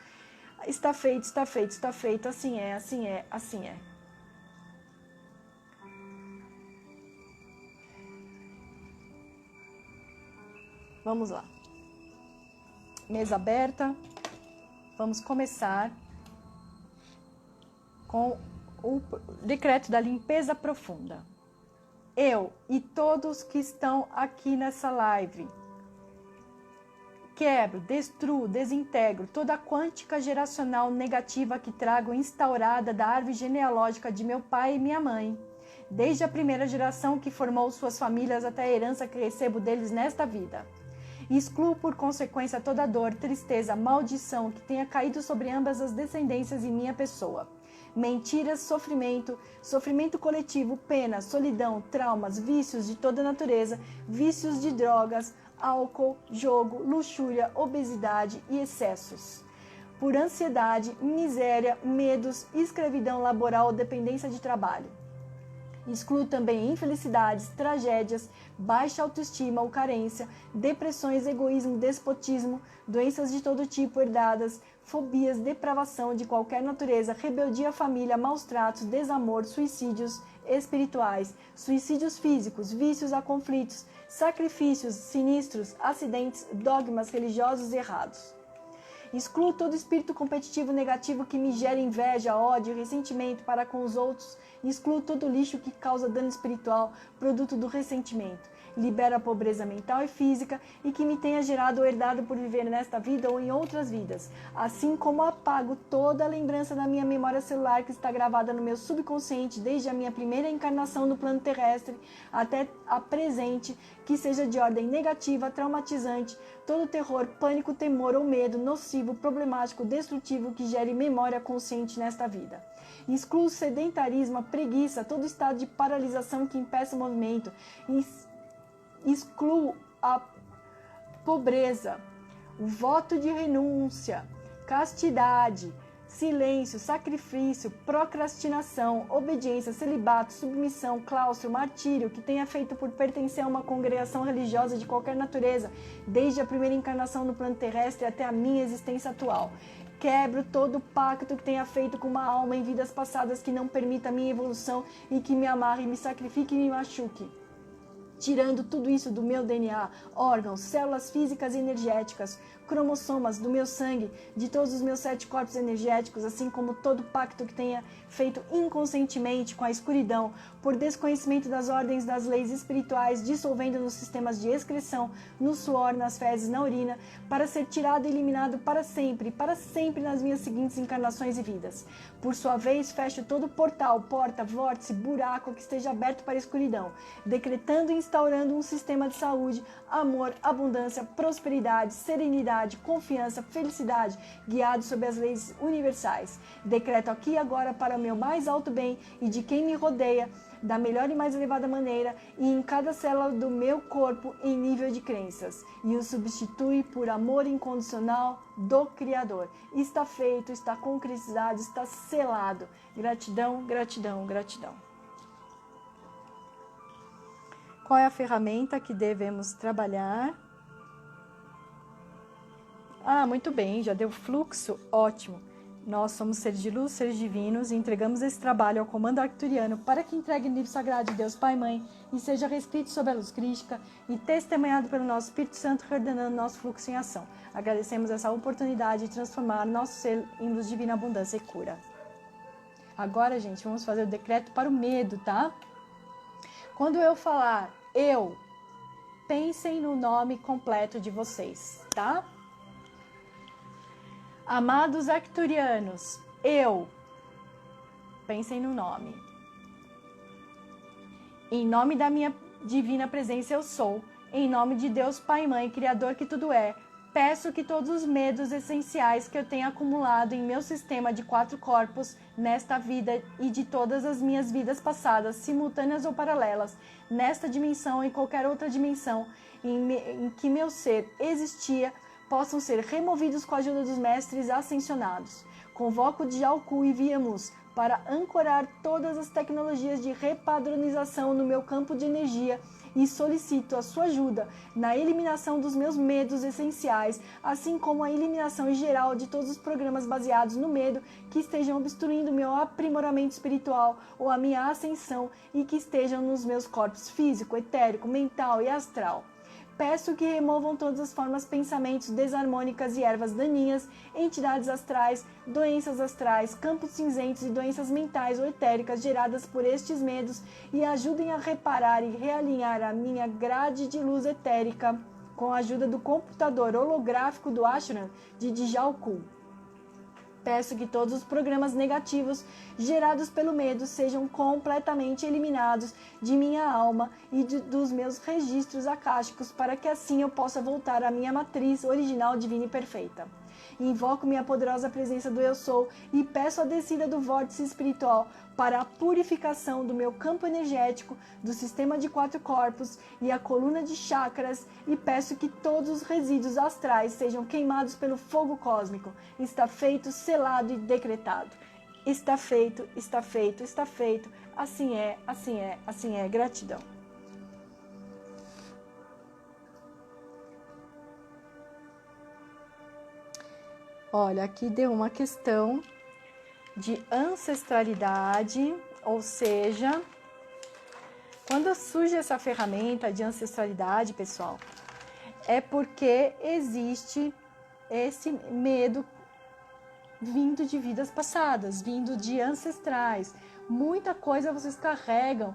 Está feito, está feito, está feito, assim é, assim é, assim é. Vamos lá. Mesa aberta. Vamos começar com o decreto da limpeza profunda. Eu e todos que estão aqui nessa live quebro, destruo, desintegro toda a quântica geracional negativa que trago instaurada da árvore genealógica de meu pai e minha mãe, desde a primeira geração que formou suas famílias até a herança que recebo deles nesta vida. Excluo por consequência toda dor, tristeza, maldição que tenha caído sobre ambas as descendências em minha pessoa. Mentiras, sofrimento coletivo, pena, solidão, traumas, vícios de toda natureza, vícios de drogas, álcool, jogo, luxúria, obesidade e excessos. Por ansiedade, miséria, medos, escravidão laboral, dependência de trabalho. Excluo também infelicidades, tragédias, baixa autoestima ou carência, depressões, egoísmo, despotismo, doenças de todo tipo herdadas, fobias, depravação de qualquer natureza, rebeldia à família, maus tratos, desamor, suicídios espirituais, suicídios físicos, vícios a conflitos, sacrifícios sinistros, acidentes, dogmas religiosos errados. Excluo todo espírito competitivo negativo que me gere inveja, ódio, ressentimento para com os outros. Excluo todo lixo que causa dano espiritual, produto do ressentimento. Libero a pobreza mental e física e que me tenha gerado ou herdado por viver nesta vida ou em outras vidas. Assim como apago toda a lembrança da minha memória celular que está gravada no meu subconsciente desde a minha primeira encarnação no plano terrestre até a presente, que seja de ordem negativa, traumatizante, todo terror, pânico, temor ou medo, nocivo, problemático, destrutivo que gere memória consciente nesta vida. Excluo o sedentarismo, a preguiça, todo estado de paralisação que impeça o movimento. Excluo a pobreza, o voto de renúncia, castidade, silêncio, sacrifício, procrastinação, obediência, celibato, submissão, claustro, martírio, que tenha feito por pertencer a uma congregação religiosa de qualquer natureza, desde a primeira encarnação no plano terrestre até a minha existência atual. Quebro todo o pacto que tenha feito com uma alma em vidas passadas que não permita a minha evolução e que me amarre, me sacrifique e me machuque. Tirando tudo isso do meu DNA, órgãos, células físicas e energéticas, cromossomas do meu sangue, de todos os meus 7 corpos energéticos, assim como todo pacto que tenha feito inconscientemente com a escuridão, por desconhecimento das ordens das leis espirituais, dissolvendo nos sistemas de excreção, no suor, nas fezes, na urina, para ser tirado e eliminado para sempre nas minhas seguintes encarnações e vidas. Por sua vez, fecho todo portal, porta, vórtice, buraco que esteja aberto para a escuridão, decretando e instaurando um sistema de saúde, amor, abundância, prosperidade, serenidade, confiança, felicidade, guiado sob as leis universais. Decreto aqui e agora para o meu mais alto bem e de quem me rodeia, da melhor e mais elevada maneira, e em cada célula do meu corpo em nível de crenças, e o substitui por amor incondicional do Criador. Está feito, está concretizado, está selado. Gratidão, gratidão, gratidão. Qual é a ferramenta que devemos trabalhar? Ah, muito bem, já deu fluxo, ótimo. Nós somos seres de luz, seres divinos, e entregamos esse trabalho ao comando arcturiano para que entregue o livro sagrado de Deus Pai e Mãe e seja reescrito sob a luz crística e testemunhado pelo nosso Espírito Santo, coordenando nosso fluxo em ação. Agradecemos essa oportunidade de transformar nosso ser em luz divina, abundância e cura. Agora, gente, vamos fazer o decreto para o medo, tá? Quando eu falar eu, pensem no nome completo de vocês, tá? Amados arcturianos, eu, pensem no nome. Em nome da minha divina presença eu sou, em nome de Deus Pai e Mãe, Criador que tudo é, Peço que todos os medos essenciais que eu tenho acumulado em meu sistema de 4 corpos nesta vida e de todas as minhas vidas passadas, simultâneas ou paralelas, nesta dimensão e em qualquer outra dimensão em que meu ser existia, possam ser removidos com a ajuda dos mestres ascensionados. Convoco Djalku e Viamus para ancorar todas as tecnologias de repadronização no meu campo de energia e solicito a sua ajuda na eliminação dos meus medos essenciais, assim como a eliminação em geral de todos os programas baseados no medo que estejam obstruindo meu aprimoramento espiritual ou a minha ascensão e que estejam nos meus corpos físico, etérico, mental e astral. Peço que removam todas as formas, pensamentos desarmônicas e ervas daninhas, entidades astrais, doenças astrais, campos cinzentos e doenças mentais ou etéricas geradas por estes medos e ajudem a reparar e realinhar a minha grade de luz etérica com a ajuda do computador holográfico do Ashram de Djalku. Peço que todos os programas negativos gerados pelo medo sejam completamente eliminados de minha alma e dos meus registros akáshicos para que assim eu possa voltar à minha matriz original divina e perfeita. Invoco minha poderosa presença do Eu Sou e peço a descida do vórtice espiritual para a purificação do meu campo energético, do sistema de 4 corpos e a coluna de chakras e peço que todos os resíduos astrais sejam queimados pelo fogo cósmico. Está feito, selado e decretado. Está feito, está feito, está feito. Assim é, assim é, assim é. Gratidão. Olha, aqui deu uma questão de ancestralidade, ou seja, quando surge essa ferramenta de ancestralidade, pessoal, é porque existe esse medo vindo de vidas passadas, vindo de ancestrais. Muita coisa vocês carregam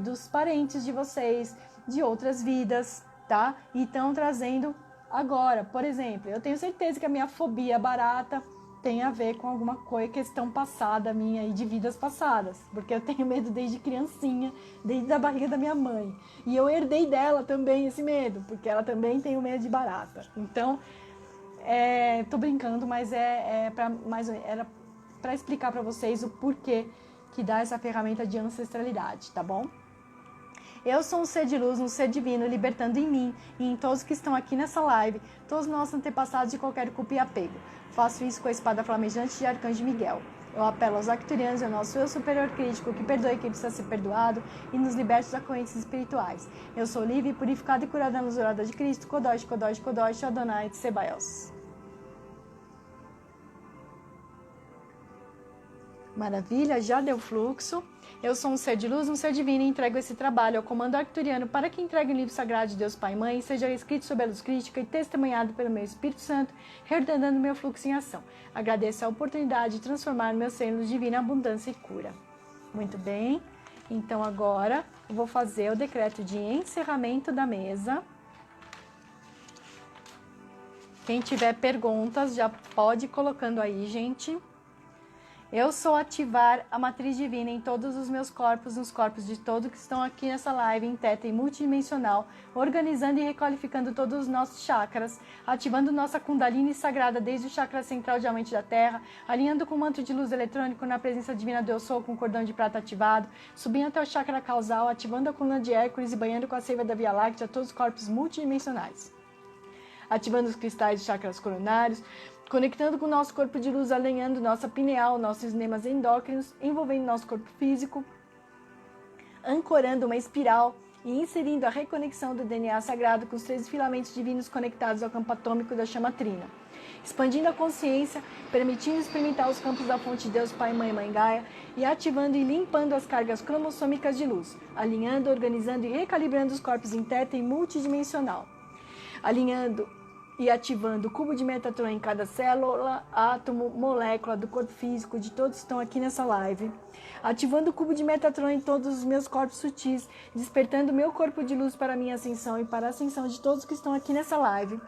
dos parentes de vocês, de outras vidas, tá? E estão trazendo agora. Por exemplo, eu tenho certeza que a minha fobia barata tem a ver com alguma coisa, questão passada minha e de vidas passadas, porque eu tenho medo desde criancinha, desde a barriga da minha mãe. E eu herdei dela também esse medo, porque ela também tem o medo de barata. Então, tô brincando, mas era para explicar para vocês o porquê que dá essa ferramenta de ancestralidade, tá bom? Eu sou um ser de luz, um ser divino, libertando em mim e em todos que estão aqui nessa live, todos os nossos antepassados de qualquer culpa e apego. Faço isso com a espada flamejante de Arcanjo Miguel. Eu apelo aos Arcturianos e ao nosso eu superior crítico que perdoe quem precisa ser perdoado e nos liberte das correntes espirituais. Eu sou livre, purificada e curada na luz dourada de Cristo. Kodosh, Kodosh, Kodosh, Adonai Tsebaos. Maravilha, já deu fluxo. Eu sou um ser de luz, um ser divino e entrego esse trabalho ao comando arcturiano para que entregue o livro sagrado de Deus Pai e Mãe e seja escrito sob a luz crítica e testemunhado pelo meu Espírito Santo, reordenando meu fluxo em ação. Agradeço a oportunidade de transformar meu ser em luz divina, abundância e cura. Muito bem, então agora eu vou fazer o decreto de encerramento da mesa. Quem tiver perguntas já pode ir colocando aí, gente. Eu sou ativar a matriz divina em todos os meus corpos, nos corpos de todos que estão aqui nessa live em teta e multidimensional, organizando e requalificando todos os nossos chakras, ativando nossa Kundalini sagrada desde o chakra central diamante da Terra, alinhando com o manto de luz eletrônico na presença divina do Eu Sou com o cordão de prata ativado, subindo até o chakra causal, ativando a coluna de Hércules e banhando com a seiva da Via Láctea todos os corpos multidimensionais. Ativando os cristais de chakras coronários, conectando com o nosso corpo de luz, alinhando nossa pineal, nossos sistemas endócrinos, envolvendo nosso corpo físico, ancorando uma espiral e inserindo a reconexão do DNA sagrado com os 13 filamentos divinos conectados ao campo atômico da chama trina. Expandindo a consciência, permitindo experimentar os campos da fonte de Deus Pai, Mãe e Mãe Gaia e ativando e limpando as cargas cromossômicas de luz, alinhando, organizando e recalibrando os corpos em teta e multidimensional. Alinhando e ativando o cubo de Metatron em cada célula, átomo, molécula do corpo físico de todos que estão aqui nessa live. Ativando o cubo de Metatron em todos os meus corpos sutis, despertando o meu corpo de luz para a minha ascensão e para a ascensão de todos que estão aqui nessa live.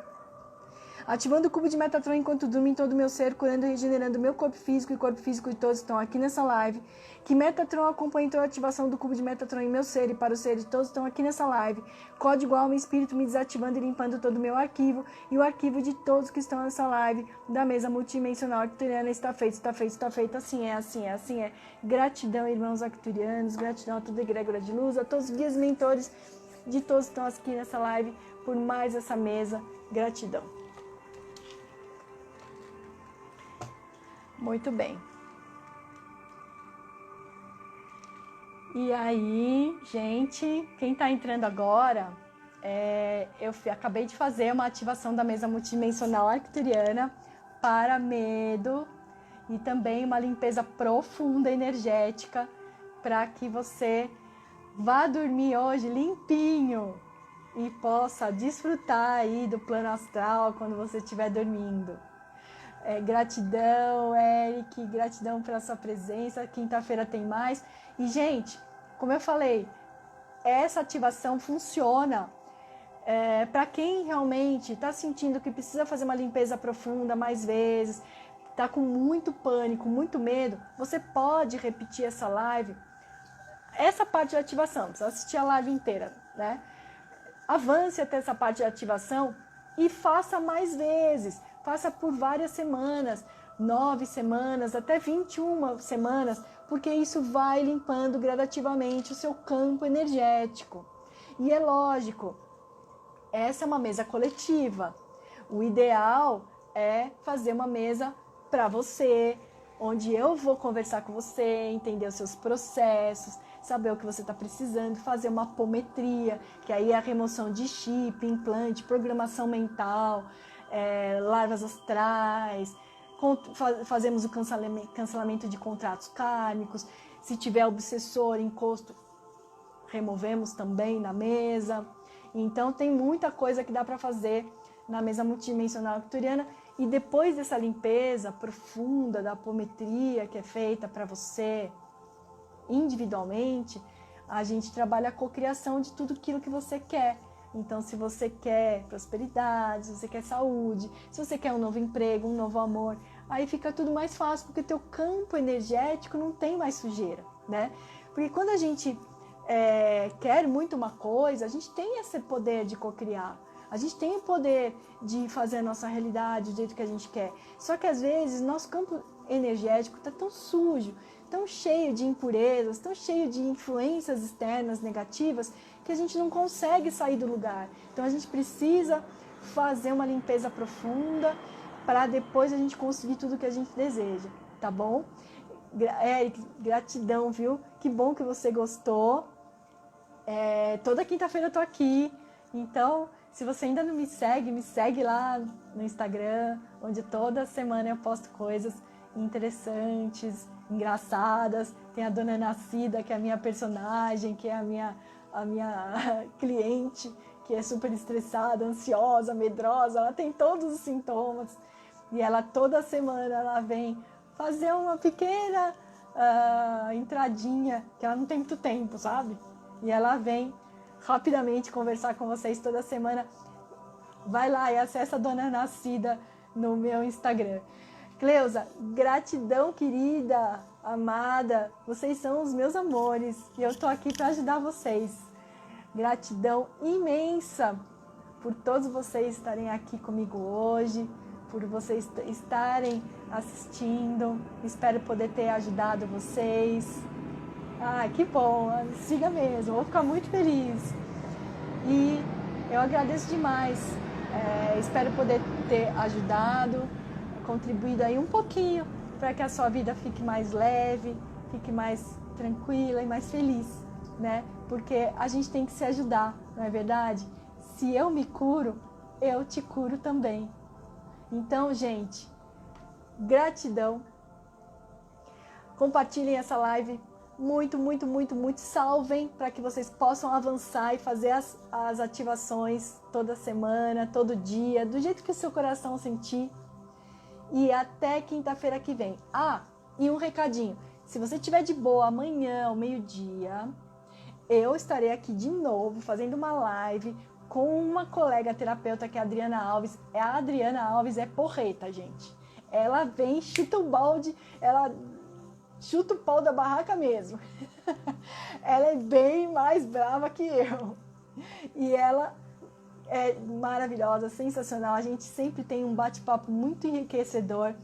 Ativando o cubo de Metatron enquanto durmo em todo o meu ser, curando e regenerando meu corpo físico e corpo físico de todos que estão aqui nessa live. Que Metatron acompanhe toda a ativação do cubo de Metatron em meu ser e para o ser de todos que estão aqui nessa live. Código alma e espírito me desativando e limpando todo o meu arquivo e o arquivo de todos que estão nessa live da mesa multidimensional arcturiana. Está feito, está feito, está feito. Assim é, assim é, assim é. Gratidão, irmãos arcturianos. Gratidão a toda a egrégora de luz, a todos os guias e mentores de todos que estão aqui nessa live por mais essa mesa. Gratidão. Muito bem. E aí, gente, quem está entrando agora, eu acabei de fazer uma ativação da mesa multidimensional arcturiana para medo e também uma limpeza profunda energética para que você vá dormir hoje limpinho e possa desfrutar aí do plano astral quando você estiver dormindo. Gratidão, Eric, gratidão pela sua presença. Quinta-feira tem mais. E, gente, como eu falei, essa ativação funciona para quem realmente está sentindo que precisa fazer uma limpeza profunda mais vezes, está com muito pânico, muito medo. Você pode repetir essa live, essa parte de ativação, precisa assistir a live inteira, né? Avance até essa parte de ativação e faça mais vezes. Faça por várias semanas, 9 semanas, até 21 semanas, porque isso vai limpando gradativamente o seu campo energético. E é lógico, essa é uma mesa coletiva. O ideal é fazer uma mesa para você, onde eu vou conversar com você, entender os seus processos, saber o que você está precisando, fazer uma apometria, que aí é a remoção de chip, implante, programação mental, larvas astrais, fazemos o cancelamento de contratos kármicos, se tiver obsessor, encosto, removemos também na mesa. Então tem muita coisa que dá para fazer na mesa multidimensional arcturiana. E depois dessa limpeza profunda da apometria que é feita para você individualmente, a gente trabalha a cocriação de tudo aquilo que você quer. Então, se você quer prosperidade, se você quer saúde, se você quer um novo emprego, um novo amor, aí fica tudo mais fácil, porque teu campo energético não tem mais sujeira, né? Porque quando a gente quer muito uma coisa, a gente tem esse poder de cocriar. A gente tem o poder de fazer a nossa realidade do jeito que a gente quer. Só que às vezes nosso campo energético está tão sujo, tão cheio de impurezas, tão cheio de influências externas negativas, que a gente não consegue sair do lugar. Então a gente precisa fazer uma limpeza profunda para depois a gente conseguir tudo que a gente deseja, tá bom? Gratidão, viu? Que bom que você gostou. Toda quinta-feira eu tô aqui, então se você ainda não me segue lá no Instagram, onde toda semana eu posto coisas interessantes, engraçadas. Tem a Dona Nascida, que é a minha personagem, que é a minha cliente, que é super estressada, ansiosa, medrosa. Ela tem todos os sintomas e ela toda semana ela vem fazer uma pequena entradinha, que ela não tem muito tempo, sabe? E ela vem rapidamente conversar com vocês toda semana. Vai lá e acessa a Dona Nascida no meu Instagram. Cleusa, gratidão, querida, amada, vocês são os meus amores e eu tô aqui para ajudar vocês. Gratidão imensa por todos vocês estarem aqui comigo hoje, por vocês estarem assistindo. Espero poder ter ajudado vocês. Que bom, siga mesmo, vou ficar muito feliz. E eu agradeço demais, espero poder ter ajudado, contribuído aí um pouquinho para que a sua vida fique mais leve, fique mais tranquila e mais feliz, né? Porque a gente tem que se ajudar, não é verdade? Se eu me curo, eu te curo também. Então, gente, gratidão. Compartilhem essa live muito, muito, muito, muito. Salvem para que vocês possam avançar e fazer as ativações toda semana, todo dia, do jeito que o seu coração sentir. E até quinta-feira que vem. E um recadinho. Se você estiver de boa amanhã, ao meio-dia, eu estarei aqui de novo, fazendo uma live com uma colega terapeuta que é a Adriana Alves. A Adriana Alves é porreta, gente. Ela vem, chuta o balde, ela chuta o pau da barraca mesmo. Ela é bem mais brava que eu. E ela é maravilhosa, sensacional. A gente sempre tem um bate-papo muito enriquecedor,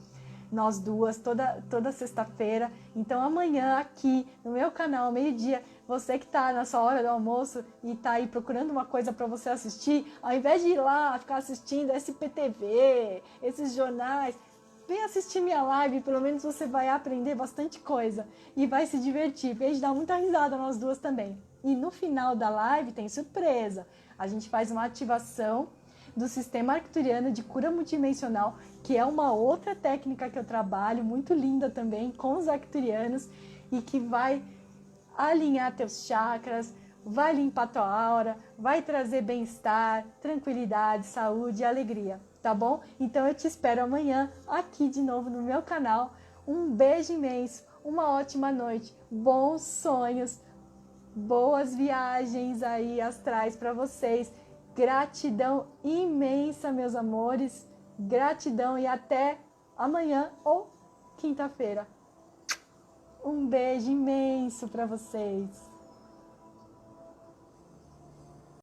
nós duas, toda sexta-feira. Então amanhã aqui no meu canal, meio-dia, você que está na sua hora do almoço e está aí procurando uma coisa para você assistir, ao invés de ir lá ficar assistindo SPTV, esses jornais, vem assistir minha live, pelo menos você vai aprender bastante coisa e vai se divertir. A gente dá muita risada nós duas também. E no final da live tem surpresa. A gente faz uma ativação do sistema arcturiano de cura multidimensional, que é uma outra técnica que eu trabalho, muito linda também, com os arcturianos, e que vai alinhar teus chakras, vai limpar tua aura, vai trazer bem-estar, tranquilidade, saúde e alegria, tá bom? Então eu te espero amanhã aqui de novo no meu canal. Um beijo imenso, uma ótima noite, bons sonhos, boas viagens aí astrais para vocês. Gratidão imensa, meus amores. Gratidão e até amanhã ou quinta-feira. Um beijo imenso para vocês.